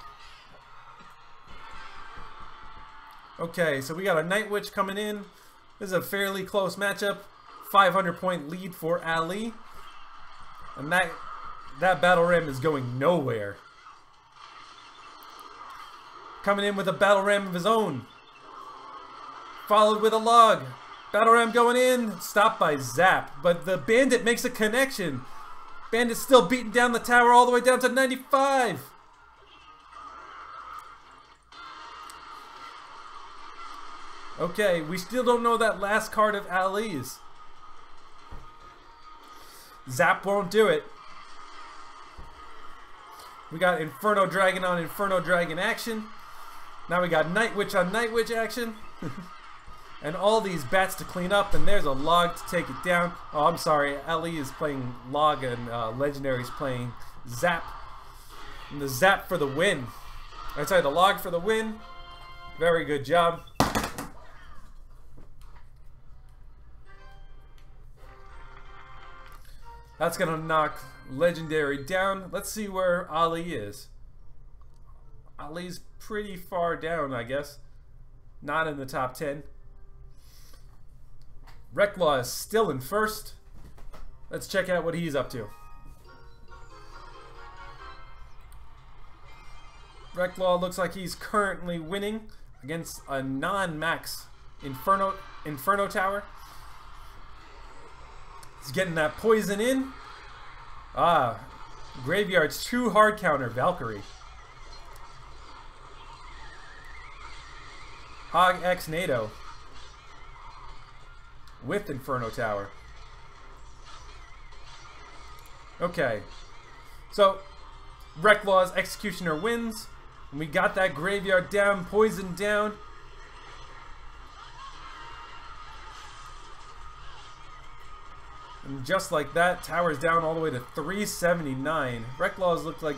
Okay, so we got a Night Witch coming in. This is a fairly close matchup. 500-point lead for Ali. And that Battle Ram is going nowhere. Coming in with a Battle Ram of his own. Followed with a Log. Battle Ram going in. Stopped by Zap. But the Bandit makes a connection. Bandit's still beating down the tower all the way down to 95. Okay, we still don't know that last card of Ali's. Zap won't do it. We got Inferno Dragon on Inferno Dragon action. Now we got Night Witch on Night Witch action. And all these bats to clean up, and there's a Log to take it down. Oh, I'm sorry, Ali is playing Log and Legendary's playing Zap. And the Zap for the win. I'm sorry, the Log for the win. Very good job. That's going to knock Legendary down. Let's see where Ali is. Ali's pretty far down, I guess. Not in the top 10. Reclaw is still in first. Let's check out what he's up to. Reclaw looks like he's currently winning against a non-max Inferno Tower. He's getting that poison in. Ah, Graveyard's true hard counter, Valkyrie. Hog X NATO with Inferno Tower. Okay, so Reclaw's Executioner wins. And we got that Graveyard down, poison down. And just like that, Tower's down all the way to 379. Reclaw's looked like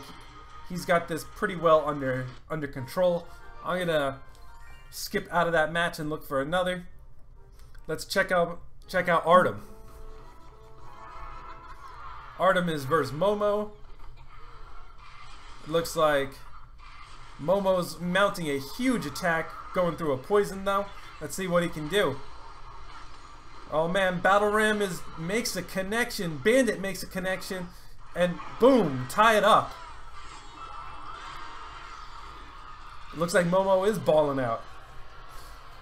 he's got this pretty well under control. I'm gonna skip out of that match and look for another. Let's check out Artem. Artem is versus Momo. It looks like Momo's mounting a huge attack, going through a poison though. Let's see what he can do. Oh man, Battle Ram makes a connection. Bandit makes a connection, and boom, tie it up. It looks like Momo is balling out.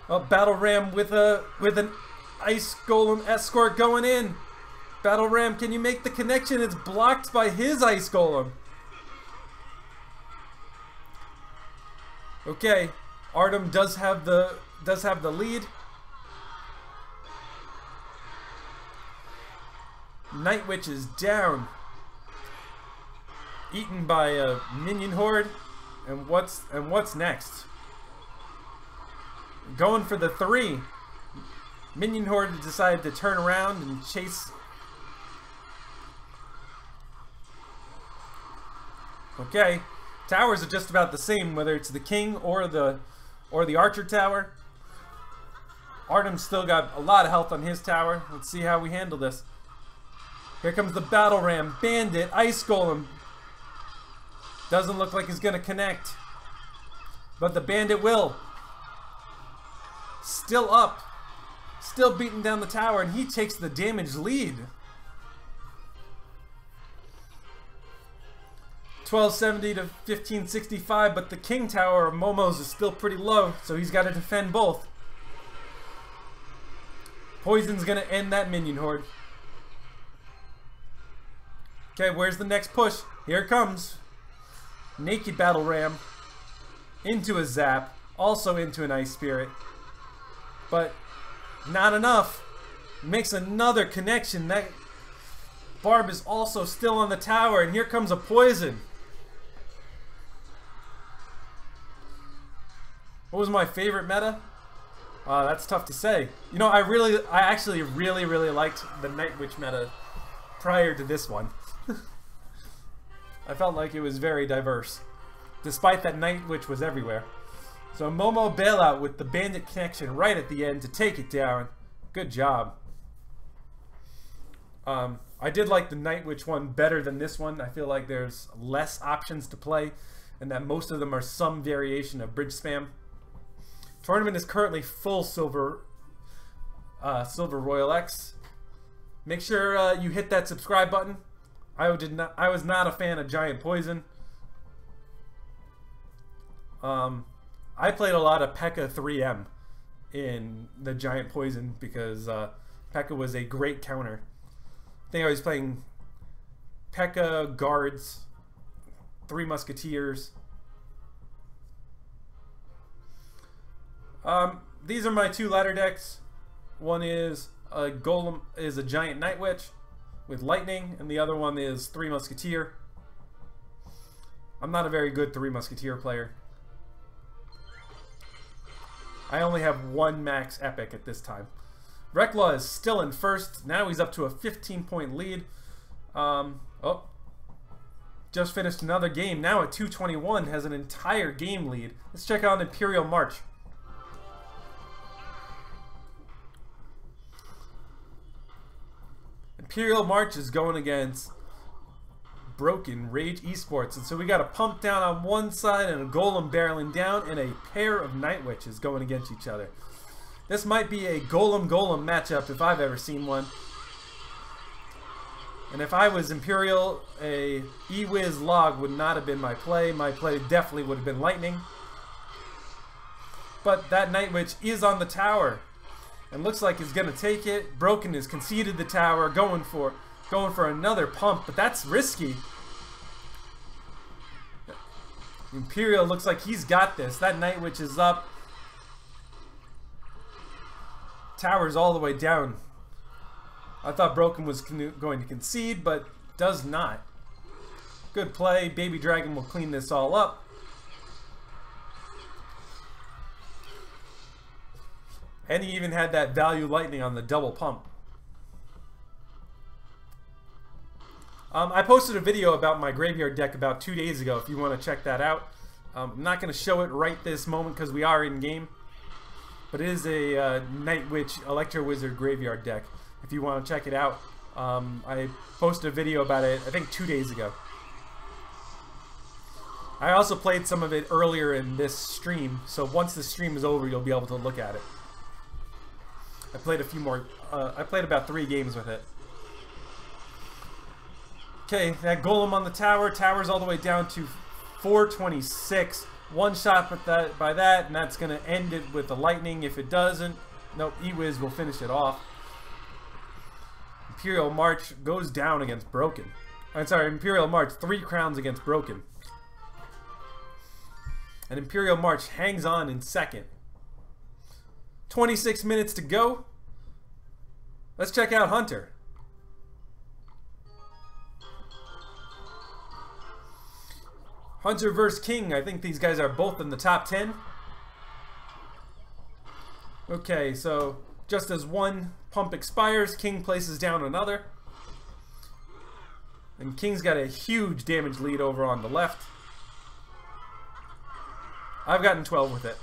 Oh, Battle Ram with an Ice Golem escort going in. Battle Ram, can you make the connection? It's blocked by his Ice Golem. Okay, Artem does have the lead. Night Witch is down, eaten by a minion horde. And what's next? Going for the 3. Minion horde decided to turn around and chase. Okay, towers are just about the same, whether it's the king or the archer tower. Artem's still got a lot of health on his tower. Let's see how we handle this. Here comes the Battle Ram. Bandit, Ice Golem. Doesn't look like he's gonna connect. But the Bandit will. Still up. Still beating down the tower, and he takes the damage lead. 1270 to 1565, but the King Tower of Momo's is still pretty low, so he's got to defend both. Poison's gonna end that minion horde. Okay, where's the next push? Here it comes. Naked Battle Ram into a Zap, also into an Ice Spirit, but not enough. Makes another connection. That Barb is also still on the tower, and here comes a Poison. What was my favorite meta? That's tough to say. You know, I actually really liked the Night Witch meta prior to this one. I felt like it was very diverse, despite that Night Witch was everywhere. So Momo bailout with the Bandit connection right at the end to take it down. Good job. I did like the Night Witch one better than this one. I feel like there's less options to play, and that most of them are some variation of bridge spam. Tournament is currently full silver Royal X. Make sure you hit that subscribe button. I was not a fan of Giant Poison. I played a lot of P.E.K.K.A 3M in the Giant Poison because P.E.K.K.A was a great counter. I think I was playing P.E.K.K.A, Guards, 3 Musketeers. These are my 2 ladder decks. One is a Golem, is a Giant Night Witch with Lightning, and the other one is 3 Musketeer. I'm not a very good 3 Musketeer player. I only have 1 max epic at this time. Reklaw is still in first. Now he's up to a 15-point lead. Oh, just finished another game. Now at 221, has an entire game lead. Let's check out Imperial March. Imperial March is going against Broken RaZe eSports, and so we got a pump down on one side and a Golem barreling down, and a pair of Night Witches going against each other. This might be a Golem matchup if I've ever seen one. And if I was Imperial, a E-Wiz Log would not have been my play. My play definitely would have been Lightning. But that Night Witch is on the tower, and looks like he's gonna take it. Broken has conceded the tower, going for another pump, but that's risky. Imperial looks like he's got this. That Night Witch is up. Tower's all the way down. I thought Broken was going to concede, but does not. Good play. Baby Dragon will clean this all up. And he even had that value lightning on the double pump. I posted a video about my graveyard deck about 2 days ago if you want to check that out. I'm not going to show it right this moment because we are in game. But it is a Night Witch Electro Wizard graveyard deck if you want to check it out. I posted a video about it I think 2 days ago. I also played some of it earlier in this stream, so once the stream is over you'll be able to look at it. I played a few more, I played about 3 games with it. Okay, that Golem on the tower, tower's all the way down to 426. One shot by that, and that's going to end it with the lightning. If it doesn't, nope, eWiz will finish it off. Imperial March goes down against Broken. I'm sorry, Imperial March, 3 crowns against Broken. And Imperial March hangs on in second. 26 minutes to go. Let's check out Hunter. Hunter versus King. I think these guys are both in the top 10. Okay, so just as one pump expires, King places down another. And King's got a huge damage lead over on the left. I've gotten 12 with it.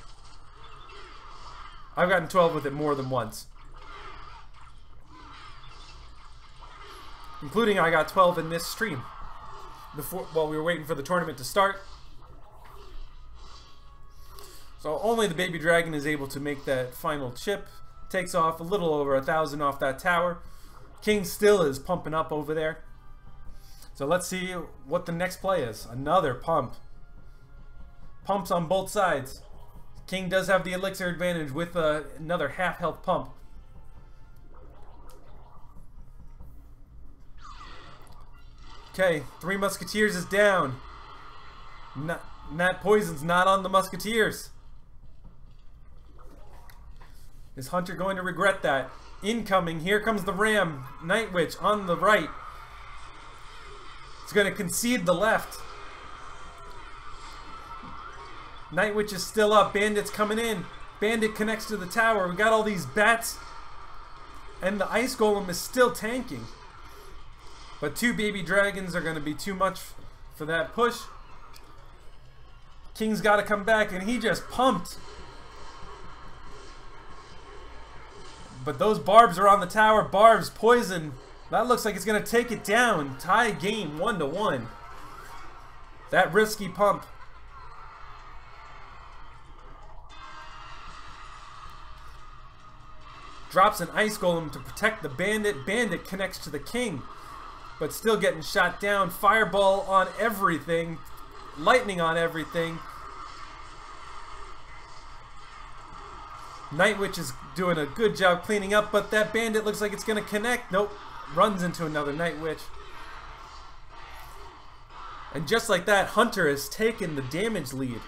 I've gotten 12 with it more than once. Including I got 12 in this stream. While we were waiting for the tournament to start. So only the baby dragon is able to make that final chip. Takes off a little over 1,000 off that tower. King still is pumping up over there. So let's see what the next play is. Another pump. Pumps on both sides. King does have the elixir advantage with another half health pump. Okay, 3 Musketeers is down. Nat Poison's not on the Musketeers. Is Hunter going to regret that? Incoming, here comes the Ram. Night Witch on the right. It's going to concede the left. Night Witch is still up. Bandit's coming in. Bandit connects to the tower. We got all these bats. And the Ice Golem is still tanking. But 2 baby dragons are going to be too much for that push. King's got to come back, and he just pumped. But those barbs are on the tower. Barbs, poison. That looks like it's going to take it down. Tie game 1-1. That risky pump. Drops an Ice Golem to protect the Bandit. Bandit connects to the King, but still getting shot down. Fireball on everything. Lightning on everything. Night Witch is doing a good job cleaning up, but that Bandit looks like it's going to connect. Nope. Runs into another Night Witch. And just like that, Hunter has taken the damage lead.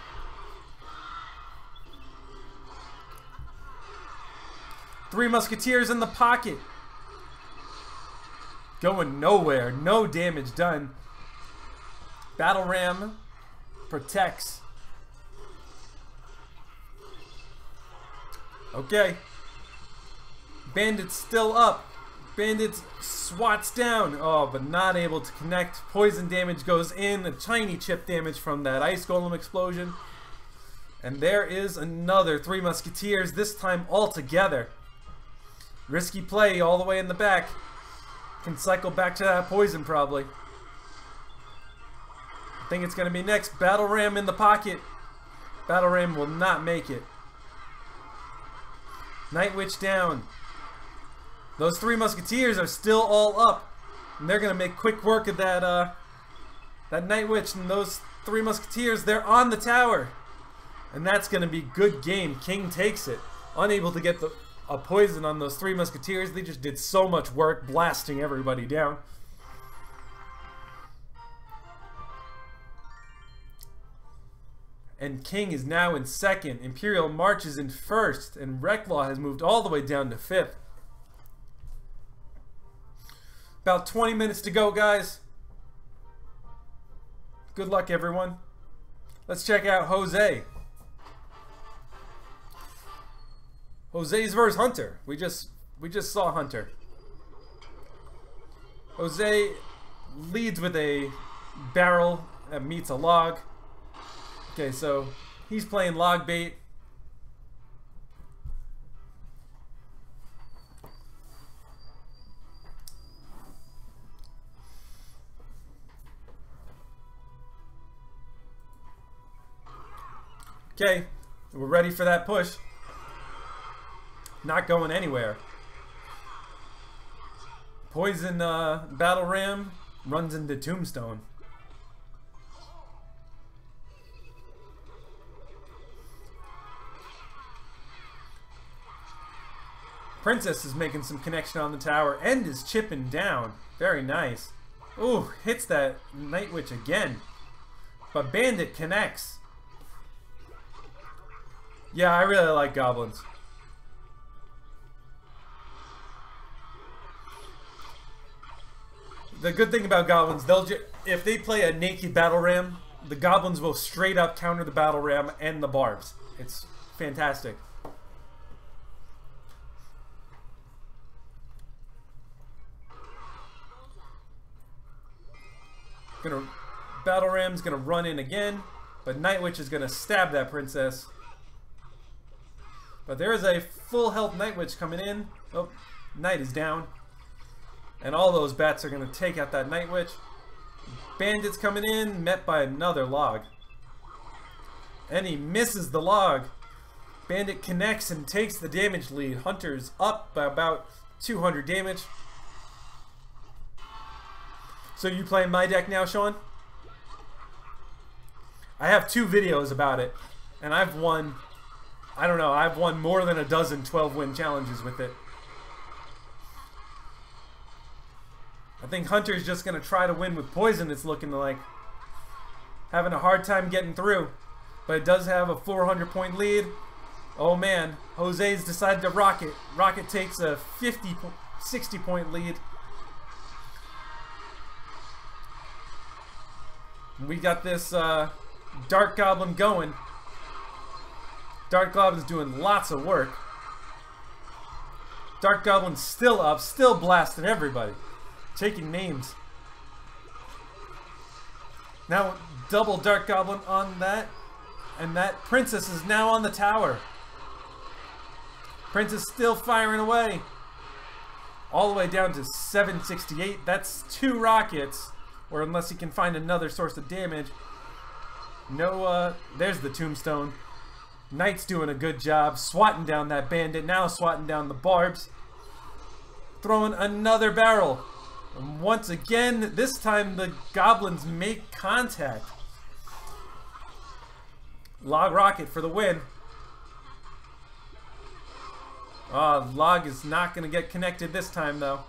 Three Musketeers in the pocket. Going nowhere. No damage done. Battle Ram protects. Okay. Bandit's still up. Bandit swats down. Oh, but not able to connect. Poison damage goes in. A tiny chip damage from that Ice Golem explosion. And there is another Three Musketeers, this time all together. Risky play all the way in the back. Can cycle back to that poison probably. I think it's going to be next. Battle Ram in the pocket. Battle Ram will not make it. Night Witch down. Those Three Musketeers are still all up. And they're going to make quick work of that Night Witch. And those Three Musketeers, they're on the tower. And that's going to be good game. King takes it. Unable to get a poison on those Three Musketeers. They just did so much work blasting everybody down. And King is now in second. Imperial March is in first. And Recklaw has moved all the way down to fifth. About 20 minutes to go, guys. Good luck, everyone. Let's check out Jose. Jose's versus Hunter. We just saw Hunter. Jose leads with a barrel that meets a log. Okay, so he's playing log bait. Okay, we're ready for that push. Not going anywhere. Poison Battle Ram runs into Tombstone. Princess is making some connection on the tower and is chipping down. Very nice. Ooh, hits that Night Witch again. But Bandit connects. Yeah, I really like goblins. The good thing about goblins, if they play a naked battle ram, the goblins will straight up counter the battle ram and the barbs. It's fantastic. Battle ram's gonna run in again, but Night Witch is gonna stab that princess. But there is a full health Night Witch coming in. Oh, Knight is down. And all those bats are going to take out that Night Witch. Bandit's coming in, met by another log. And he misses the log. Bandit connects and takes the damage lead. Hunter's up by about 200 damage. So you playing my deck now, Sean? I have 2 videos about it. And I've won, I don't know, I've won more than a dozen 12-win challenges with it. I think Hunter's just going to try to win with poison, it's looking like. Having a hard time getting through. But it does have a 400-point lead. Oh man, Jose's decided to rocket. Rocket takes a 60-point lead. We got this Dark Goblin going. Dark Goblin's doing lots of work. Dark Goblin's still up, still blasting everybody. Taking names. Now double Dark Goblin on that. And that Princess is now on the tower. Princess still firing away. All the way down to 768. That's 2 rockets. Or unless he can find another source of damage. No, there's the Tombstone. Knight's doing a good job swatting down that bandit. Now swatting down the barbs. Throwing another barrel. And once again, this time the goblins make contact. Log rocket for the win. Log is not going to get connected this time though.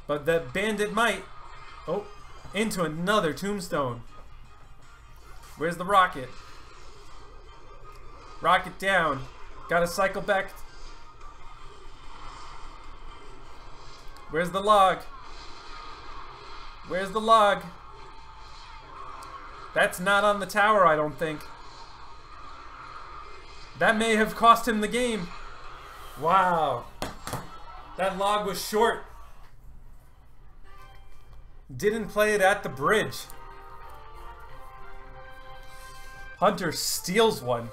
But the bandit might. Oh, into another Tombstone. Where's the rocket? Rocket down. Gotta cycle back. Where's the log? Where's the log? That's not on the tower, I don't think. That may have cost him the game. Wow. That log was short. Didn't play it at the bridge. Hunter steals one.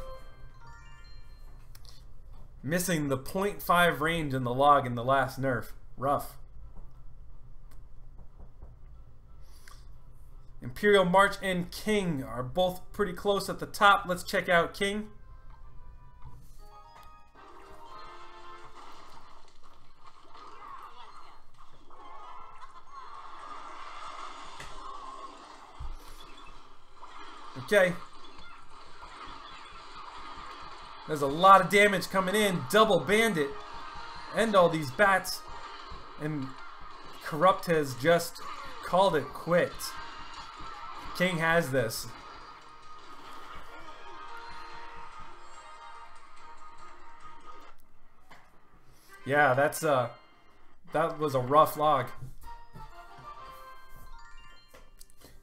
Missing the 0.5 range in the log in the last nerf. Rough. Imperial March and King are both pretty close at the top. Let's check out King. Okay. There's a lot of damage coming in. Double bandit. And all these bats. And Corrupt has just called it quits. King has this. Yeah, that was a rough log.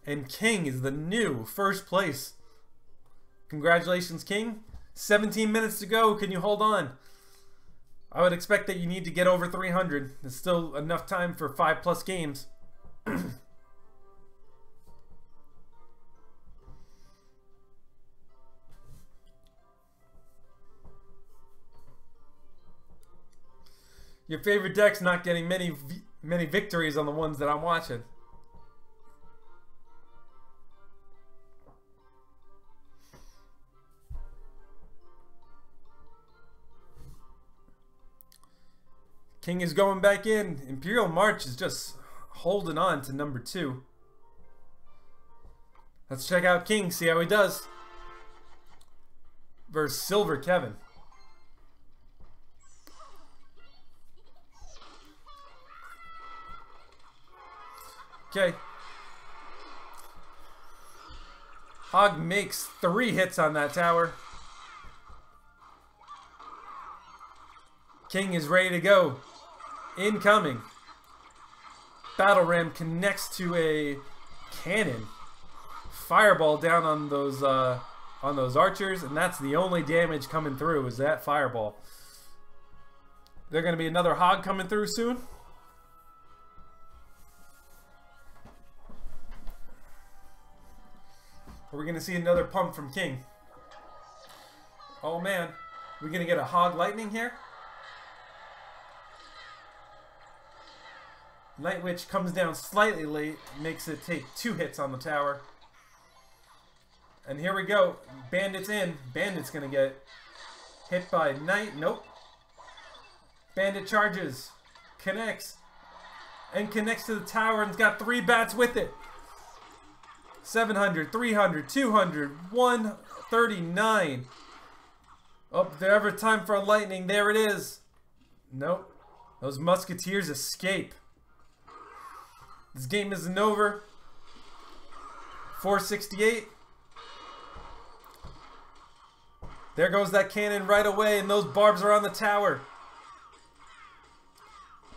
And King is the new first place. Congratulations, King. 17 minutes to go. Can you hold on? I would expect that you need to get over 300. There's still enough time for 5+ games. Your favorite deck's not getting many victories on the ones that I'm watching. King is going back in. Imperial March is just holding on to number 2. Let's check out King, see how he does. Versus Silver Kevin. Okay. Hog makes 3 hits on that tower. King is ready to go. Incoming. Battle Ram connects to a cannon. Fireball down on those archers, and that's the only damage coming through is that fireball. There's going to be another Hog coming through soon. We're going to see another pump from King. Oh man, we're going to get a Hog Lightning here. Night Witch comes down slightly late, makes it take 2 hits on the tower. And here we go. Bandit's in. Bandit's going to get hit by Knight. Nope. Bandit charges. Connects. And connects to the tower and's got 3 bats with it. 700, 300, 200, 139. Oh, there ever time for a lightning. There it is. Nope. Those musketeers escape. This game isn't over. 468. There goes that cannon right away, and those barbs are on the tower.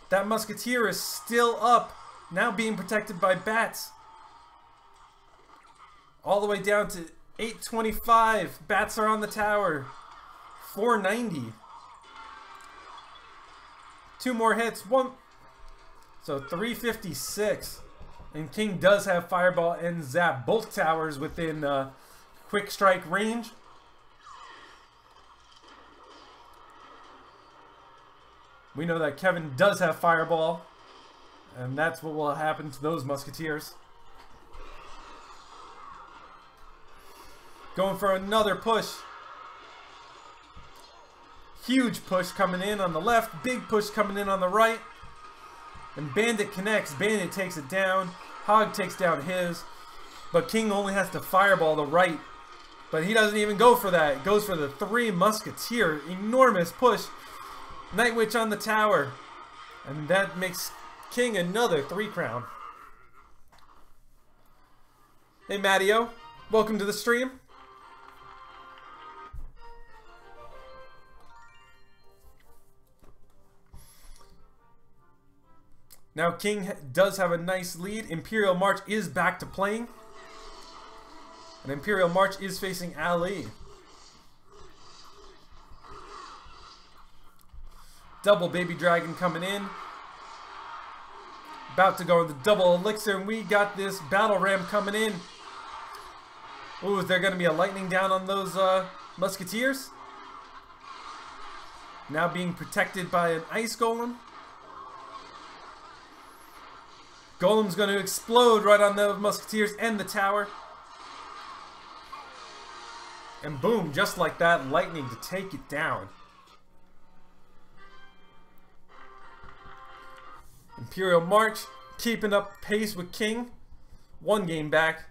That musketeer is still up, now being protected by bats. All the way down to 825. Bats are on the tower. 490. 2 more hits. 1. So 356. And King does have Fireball and Zap. Both towers within quick strike range. We know that Kevin does have Fireball. And that's what will happen to those musketeers. Going for another push. Huge push coming in on the left. Big push coming in on the right. And Bandit connects. Bandit takes it down. Hog takes down his. But King only has to Fireball the right. But he doesn't even go for that. Goes for the 3 Musketeer. Enormous push. Night Witch on the tower. And that makes King another 3 crown. Hey Matteo. Welcome to the stream. Now King does have a nice lead. Imperial March is back to playing. And Imperial March is facing Ali. Double Baby Dragon coming in. About to go into double elixir, and we got this Battle Ram coming in. Ooh, is there going to be a lightning down on those musketeers? Now being protected by an Ice Golem. Golem's going to explode right on the musketeers and the tower. And boom, just like that, lightning to take it down. Imperial March keeping up pace with King. 1 game back.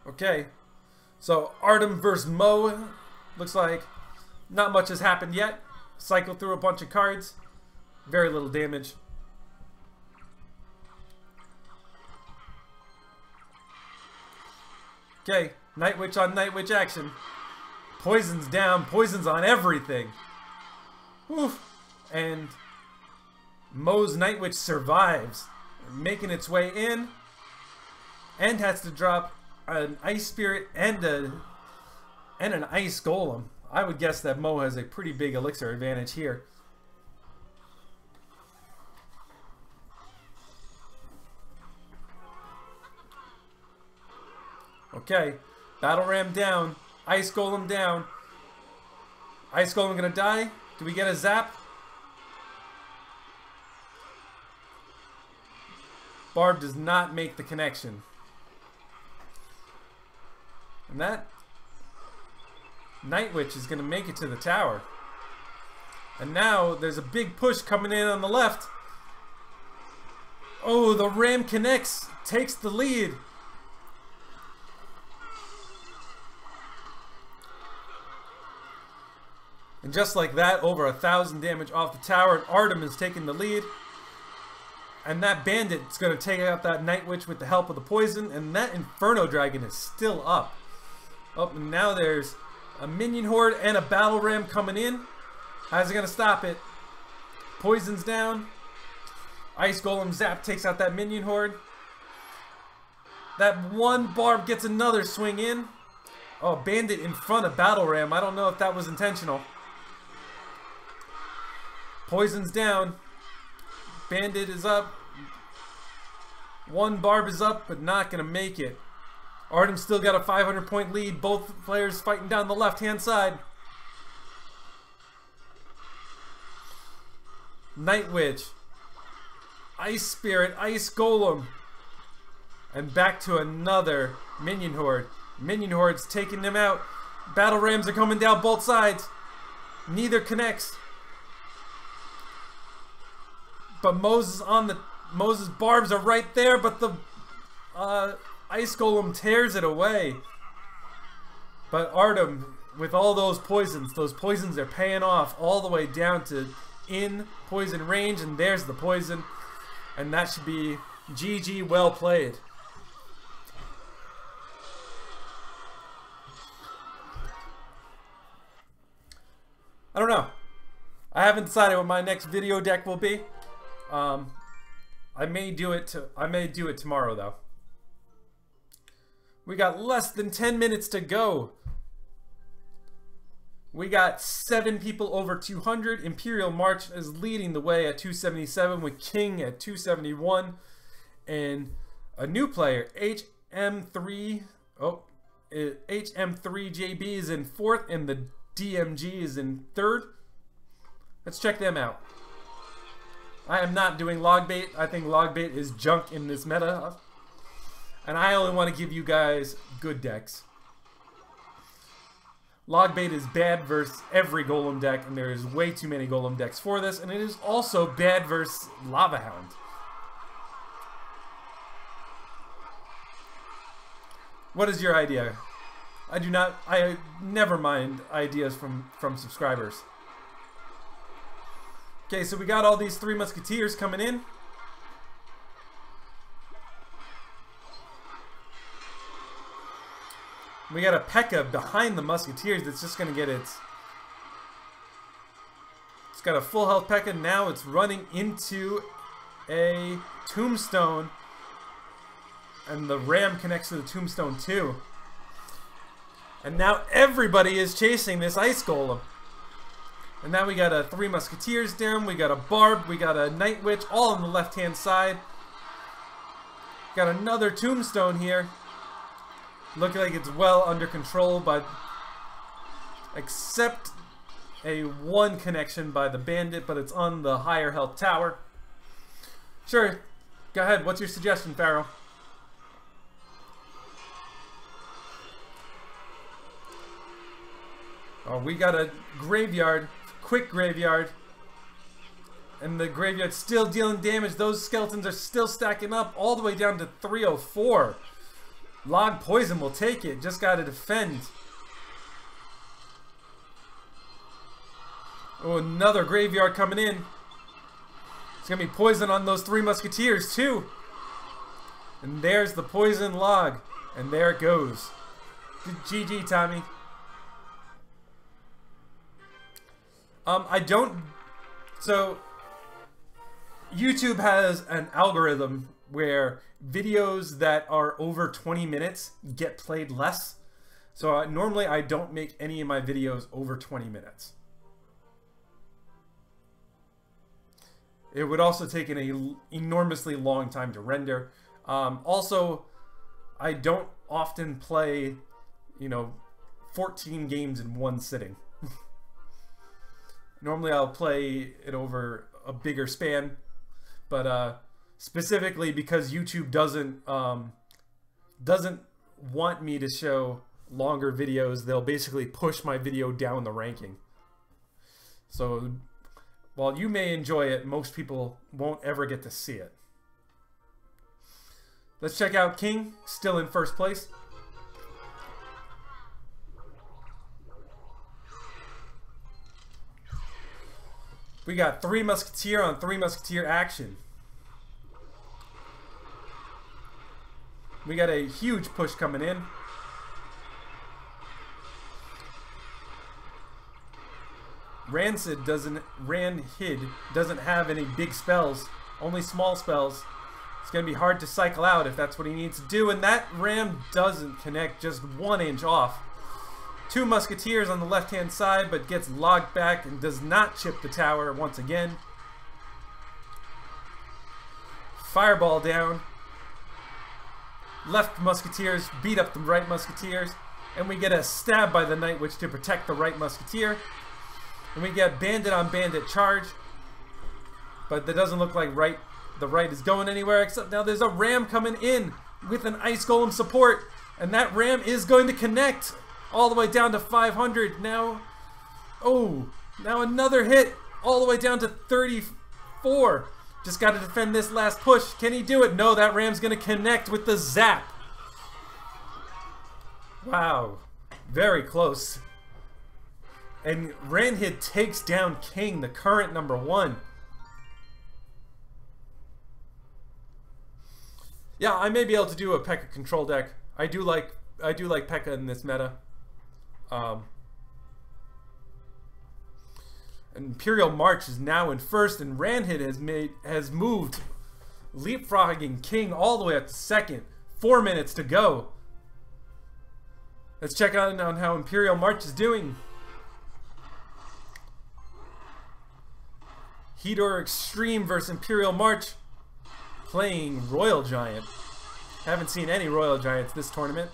Okay. So, Artem versus Mo. Looks like not much has happened yet. Cycle through a bunch of cards. Very little damage. Okay, Night Witch on Night Witch action. Poison's down. Poison's on everything. Oof. And Mo's Night Witch survives. Making its way in. And has to drop an Ice Spirit and an Ice Golem. I would guess that Mo has a pretty big elixir advantage here. Okay. Battle Ram down. Ice Golem down. Ice Golem gonna die? Do we get a zap? Barb does not make the connection. And that Night Witch is gonna make it to the tower. And now there's a big push coming in on the left. Oh, the Ram connects, takes the lead. And just like that, over 1,000 damage off the tower, and Artem is taking the lead. And that Bandit's going to take out that Night Witch with the help of the poison, and that Inferno Dragon is still up. Oh, and now there's a Minion Horde and a Battle Ram coming in. How's it going to stop it? Poison's down. Ice Golem Zap takes out that Minion Horde. That one Barb gets another swing in. Oh, Bandit in front of Battle Ram. I don't know if that was intentional. Poison's down. Bandit is up. One Barb is up, but not going to make it. Artem's still got a 500-point lead. Both players fighting down the left-hand side. Night Witch. Ice Spirit. Ice Golem. And back to another Minion Horde. Minion Horde's taking them out. Battle Rams are coming down both sides. Neither connects. But Moses Barbs are right there, but the Ice Golem tears it away. But Artem, with all those poisons are paying off all the way down to in poison range, and there's the poison. And that should be GG, well played. I don't know. I haven't decided what my next video deck will be. I may do it tomorrow though. We got less than 10 minutes to go. We got 7 people over 200. Imperial March is leading the way at 277 with King at 271. And a new player, HM3. Oh, HM3JB is in 4th and the DMG is in 3rd. Let's check them out. I am not doing log bait. I think log bait is junk in this meta. And I only want to give you guys good decks. Log bait is bad versus every Golem deck, and there is way too many Golem decks for this, and it is also bad versus Lava Hound. What is your idea? I never mind ideas from subscribers. Okay, so we got all these 3 Musketeers coming in. We got a P.E.K.K.A. behind the Musketeers that's just going to get its... It's got a full health P.E.K.K.A. Now it's running into a Tombstone. And the Ram connects to the Tombstone too. And now everybody is chasing this Ice Golem. And now we got a 3 Musketeers down, we got a Barb, we got a Night Witch, all on the left-hand side. Got another Tombstone here. Looking like it's well under control by... Except a 1 connection by the Bandit, but it's on the higher health tower. Sure, go ahead, what's your suggestion, Pharaoh? Oh, we got a graveyard. Quick graveyard, and the graveyard's still dealing damage. Those skeletons are still stacking up all the way down to 304. Log Poison will take it, just gotta defend. Oh, another graveyard coming in. It's gonna be poison on those 3 Musketeers too. And there's the poison log, and there it goes. GG, Tommy. So YouTube has an algorithm where videos that are over 20 minutes get played less. So normally I don't make any of my videos over 20 minutes. It would also take an enormously long time to render. Also, I don't often play, you know, 14 games in one sitting. Normally I'll play it over a bigger span, but specifically because YouTube doesn't want me to show longer videos, they'll basically push my video down the ranking. So while you may enjoy it, most people won't ever get to see it. Let's check out King, still in first place. We got 3 Musketeer on 3 Musketeer action. We got a huge push coming in. Ranhid doesn't have any big spells, only small spells. It's going to be hard to cycle out if that's what he needs to do, and that ram doesn't connect, just 1 inch off. 2 Musketeers on the left-hand side, but gets logged back and does not chip the tower once again. Fireball down. Left Musketeers beat up the right Musketeers, and we get a stab by the Night Witch to protect the right Musketeer. And we get bandit on bandit charge, but that doesn't look like the right is going anywhere, except now there's a ram coming in with an ice golem support, and that ram is going to connect all the way down to 500 now. Oh, now another hit all the way down to 34. Just got to defend this last push. Can he do it? No, that ram's going to connect with the zap. Wow, very close. And Ranhid takes down King, the current #1. Yeah, I may be able to do a P.E.K.K.A control deck. I do like P.E.K.K.A in this meta. Imperial March is now in first, and Ranhid has moved, leapfrogging King all the way up to second. 4 minutes to go. Let's check out on how Imperial March is doing. Hedor Extreme versus Imperial March, playing Royal Giant. Haven't seen any Royal Giants this tournament.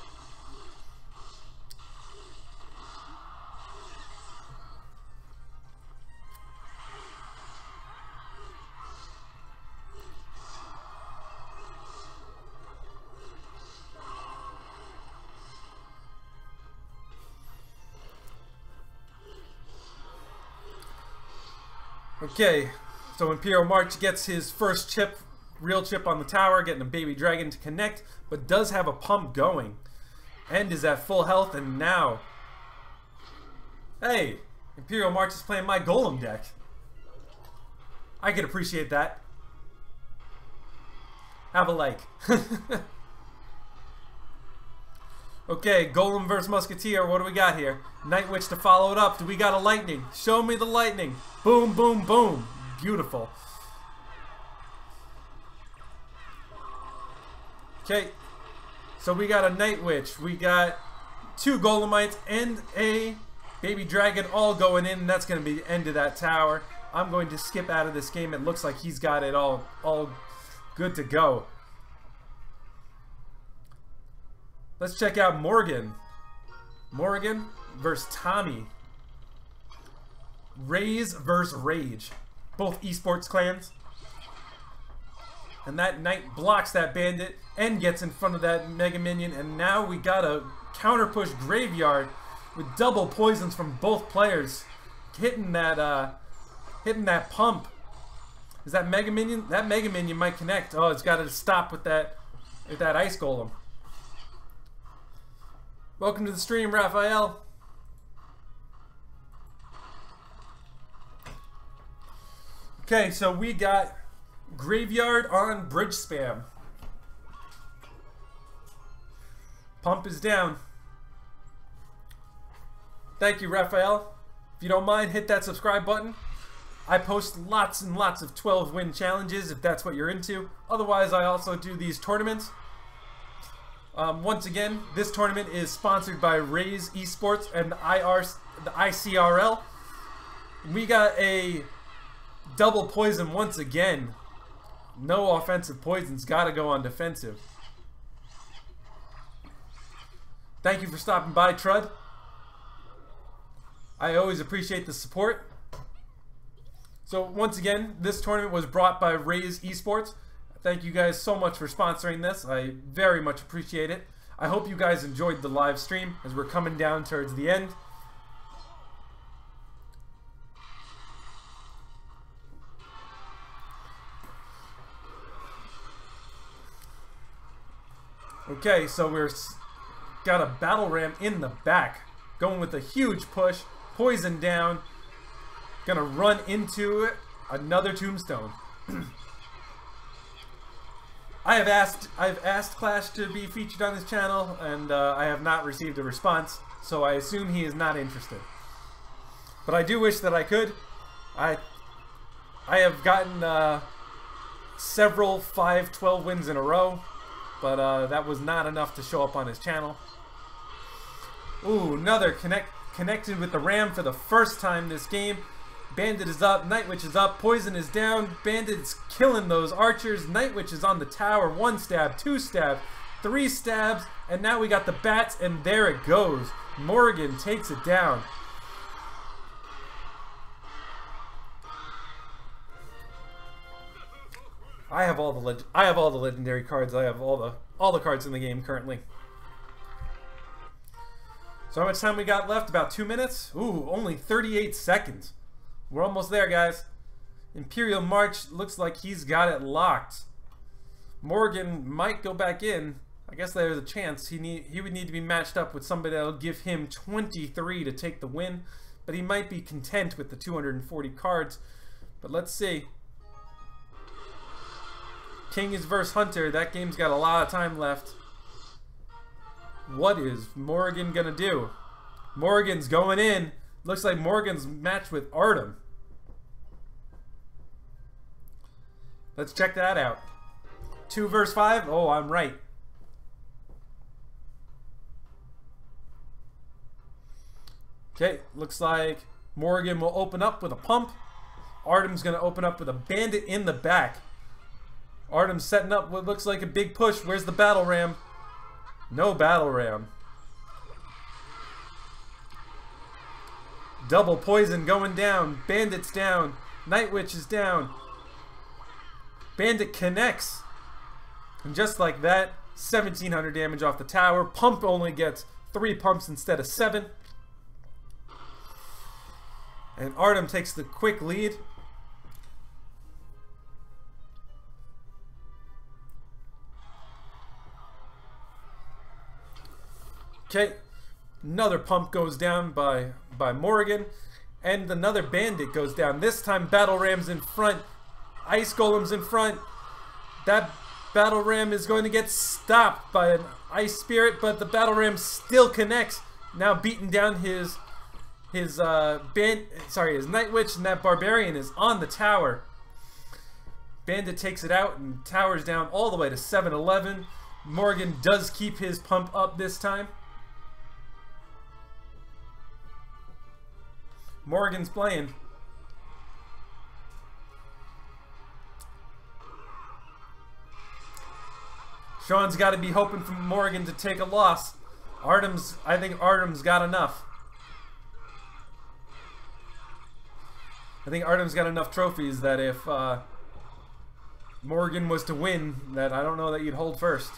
Okay, so Imperial March gets his first chip, real chip on the tower, getting a baby dragon to connect, but does have a pump going. End is at full health, and now... Hey, Imperial March is playing my Golem deck. I could appreciate that. Have a like. Okay, Golem versus Musketeer. What do we got here? Night Witch to follow it up. Do we got a lightning? Show me the lightning. Boom, boom, boom. Beautiful. Okay, so we got a Night Witch. We got 2 Golemites and a baby dragon all going in. And that's going to be the end of that tower. I'm going to skip out of this game. It looks like he's got it all good to go. Let's check out Morgan. Morgan versus Tommy. RaZe versus Rage. Both eSports clans. And that Knight blocks that bandit and gets in front of that Mega Minion. And now we got a counter push Graveyard with double poisons from both players. Hitting that pump. Is that Mega Minion? That Mega Minion might connect. Oh, it's got to stop with that Ice Golem. Welcome to the stream, Raphael. Okay, so we got Graveyard on bridge spam. Pump is down. Thank you, Raphael. If you don't mind, hit that subscribe button. I post lots and lots of 12-win challenges if that's what you're into. Otherwise, I also do these tournaments. Once again, this tournament is sponsored by RaZe eSports and the ICRL. We got a double poison once again. No offensive poisons, gotta go on defensive. Thank you for stopping by, Trud. I always appreciate the support. So once again, this tournament was brought by RaZe eSports. Thank you guys so much for sponsoring this. I very much appreciate it. I hope you guys enjoyed the live stream as we're coming down towards the end. Okay, so we're got a battle ram in the back, going with a huge push, poison down, gonna run into it, another tombstone. I've asked Clash to be featured on this channel, and I have not received a response, so I assume he is not interested. But I do wish that I could. I have gotten several 5-12 wins in a row, but that was not enough to show up on his channel. Ooh, another connected with the ram for the first time this game. Bandit is up, Night Witch is up, Poison is down, Bandit's killing those archers, Night Witch is on the tower, 1 stab, 2 stab, 3 stabs, and now we got the bats, and there it goes. Morgan takes it down. I have all the legendary cards. I have all the cards in the game currently. So how much time we got left? About 2 minutes? Ooh, only 38 seconds. We're almost there, guys. Imperial March looks like he's got it locked. Morgan might go back in. I guess there's a chance. He would need to be matched up with somebody that'll give him 23 to take the win. But he might be content with the 240 cards. But let's see. King is versus Hunter. That game's got a lot of time left. What is Morgan gonna do? Morgan's going in. Looks like Morgan's matched with Artem. Let's check that out. 2 versus 5? Oh, I'm right. Okay, looks like Morgan will open up with a pump. Artem's going to open up with a bandit in the back. Artem's setting up what looks like a big push. Where's the battle ram? No battle ram. Double poison going down. Bandit's down. Night Witch is down. Bandit connects. And just like that, 1700 damage off the tower. Pump only gets 3 pumps instead of 7. And Artem takes the quick lead. Okay. Another pump goes down by Morgan, and another bandit goes down. This time battle ram's in front, ice golem's in front. That battle ram is going to get stopped by an ice spirit, but the battle ram still connects. Now beating down his Night Witch, and that barbarian is on the tower. Bandit takes it out and towers down all the way to 711. Morgan does keep his pump up this time. Morgan's playing. Sean's got to be hoping for Morgan to take a loss. I think Artem's got enough. I think Artem's got enough trophies that if Morgan was to win, that I don't know that you'd hold first.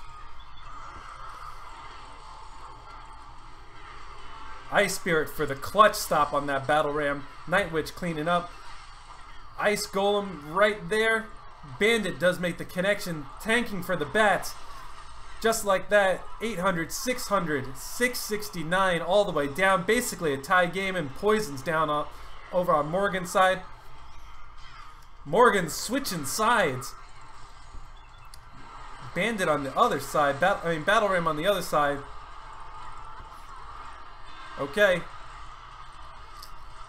Ice Spirit for the clutch stop on that battle ram. Night Witch cleaning up. Ice Golem right there. Bandit does make the connection, tanking for the bats. Just like that, 800, 600, 669 all the way down. Basically a tie game, and Poison's down over on Morgan's side. Morgan's switching sides. Bandit on the other side. Battle Ram on the other side. Okay.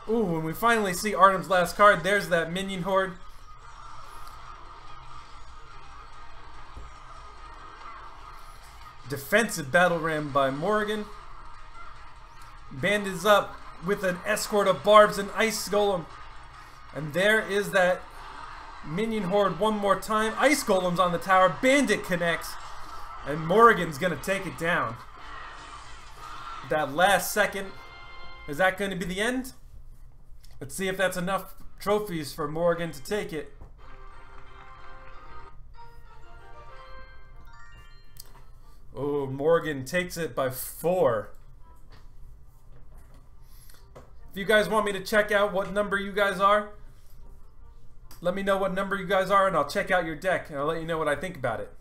Ooh, when we finally see Artem's last card, there's that minion horde. Defensive battle ram by Morgan. Bandit's up with an escort of barbs and ice golem. And there is that minion horde one more time. Ice golem's on the tower. Bandit connects. And Morgan's gonna take it down. that last second. Is that going to be the end? Let's see if that's enough trophies for Morgan to take it. Oh, Morgan takes it by 4. If you guys want me to check out what number you guys are, let me know what number you guys are and I'll check out your deck and I'll let you know what I think about it.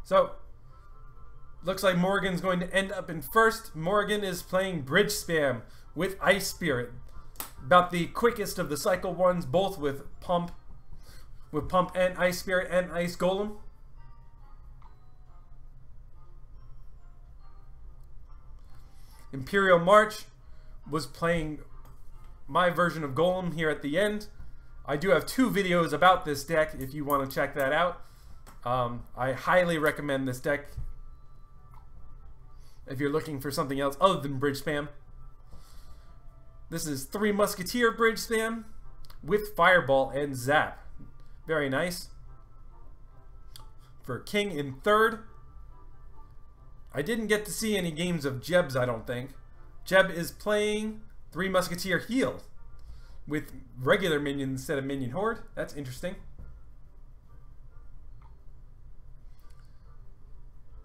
So, looks like Morgan's going to end up in first. Morgan is playing Bridge Spam with Ice Spirit. About the quickest of the cycle ones, both with Pump and Ice Spirit and Ice Golem. Imperial March was playing my version of Golem here at the end. I do have 2 videos about this deck if you want to check that out. I highly recommend this deck if you're looking for something else other than Bridge Spam. This is 3 Musketeer Bridge Spam with Fireball and Zap. Very nice. For King in third, I didn't get to see any games of Jeb's, I don't think. Jeb is playing 3 Musketeer Heal with regular minions instead of Minion Horde. That's interesting.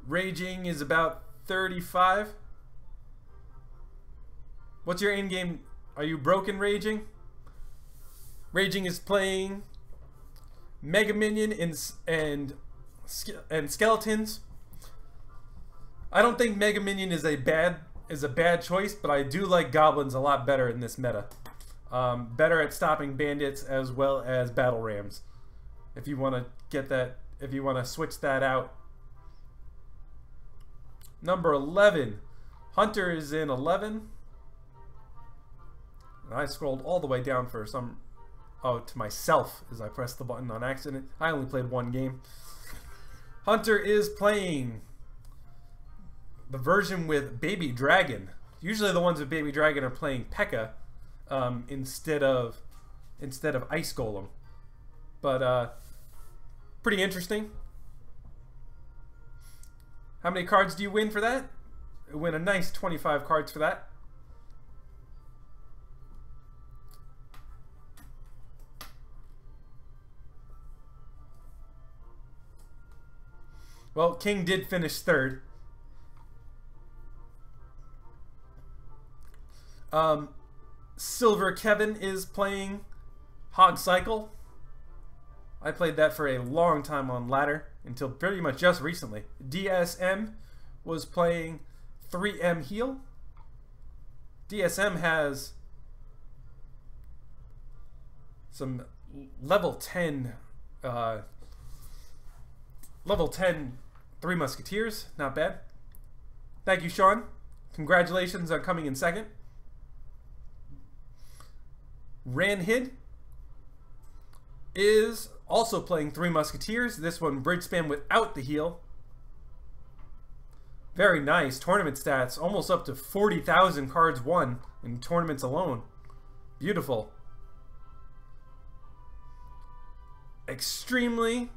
Raging is about 35. What's your in-game? Are you broken, Raging? Raging is playing Mega Minion and Skeletons. I don't think Mega Minion is a bad choice, but I do like Goblins a lot better in this meta. Better at stopping bandits as well as battle rams. If you want to get that, if you want to switch that out. Number 11, Hunter is in 11. And I scrolled all the way down for some, to myself as I pressed the button on accident. I only played 1 game. Hunter is playing the version with Baby Dragon. Usually the ones with Baby Dragon are playing P.E.K.K.A. Instead of Ice Golem. But pretty interesting. How many cards do you win for that? You win a nice 25 cards for that. Well, King did finish third. Silver Kevin is playing Hog Cycle. I played that for a long time on ladder until pretty much just recently. DSM was playing 3M Heal. DSM has some level 10 3 Musketeers. Not bad. Thank you, Sean. Congratulations on coming in second. Ranhid is also playing 3 Musketeers. This one Bridge Spam without the heal. Very nice. Tournament stats. Almost up to 40,000 cards won in tournaments alone. Beautiful. Extremely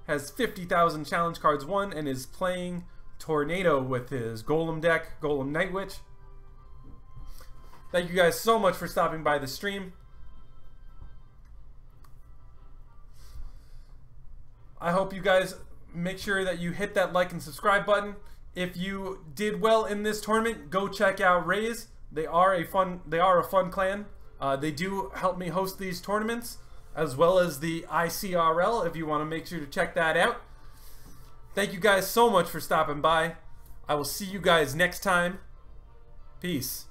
has 50,000 challenge cards won and is playing Tornado with his Golem deck, Golem Night Witch. Thank you guys so much for stopping by the stream. I hope you guys make sure that you hit that like and subscribe button. If you did well in this tournament, go check out RaZe. They are a fun clan. They do help me host these tournaments, as well as the ICRL, if you want to make sure to check that out. Thank you guys so much for stopping by. I will see you guys next time. Peace.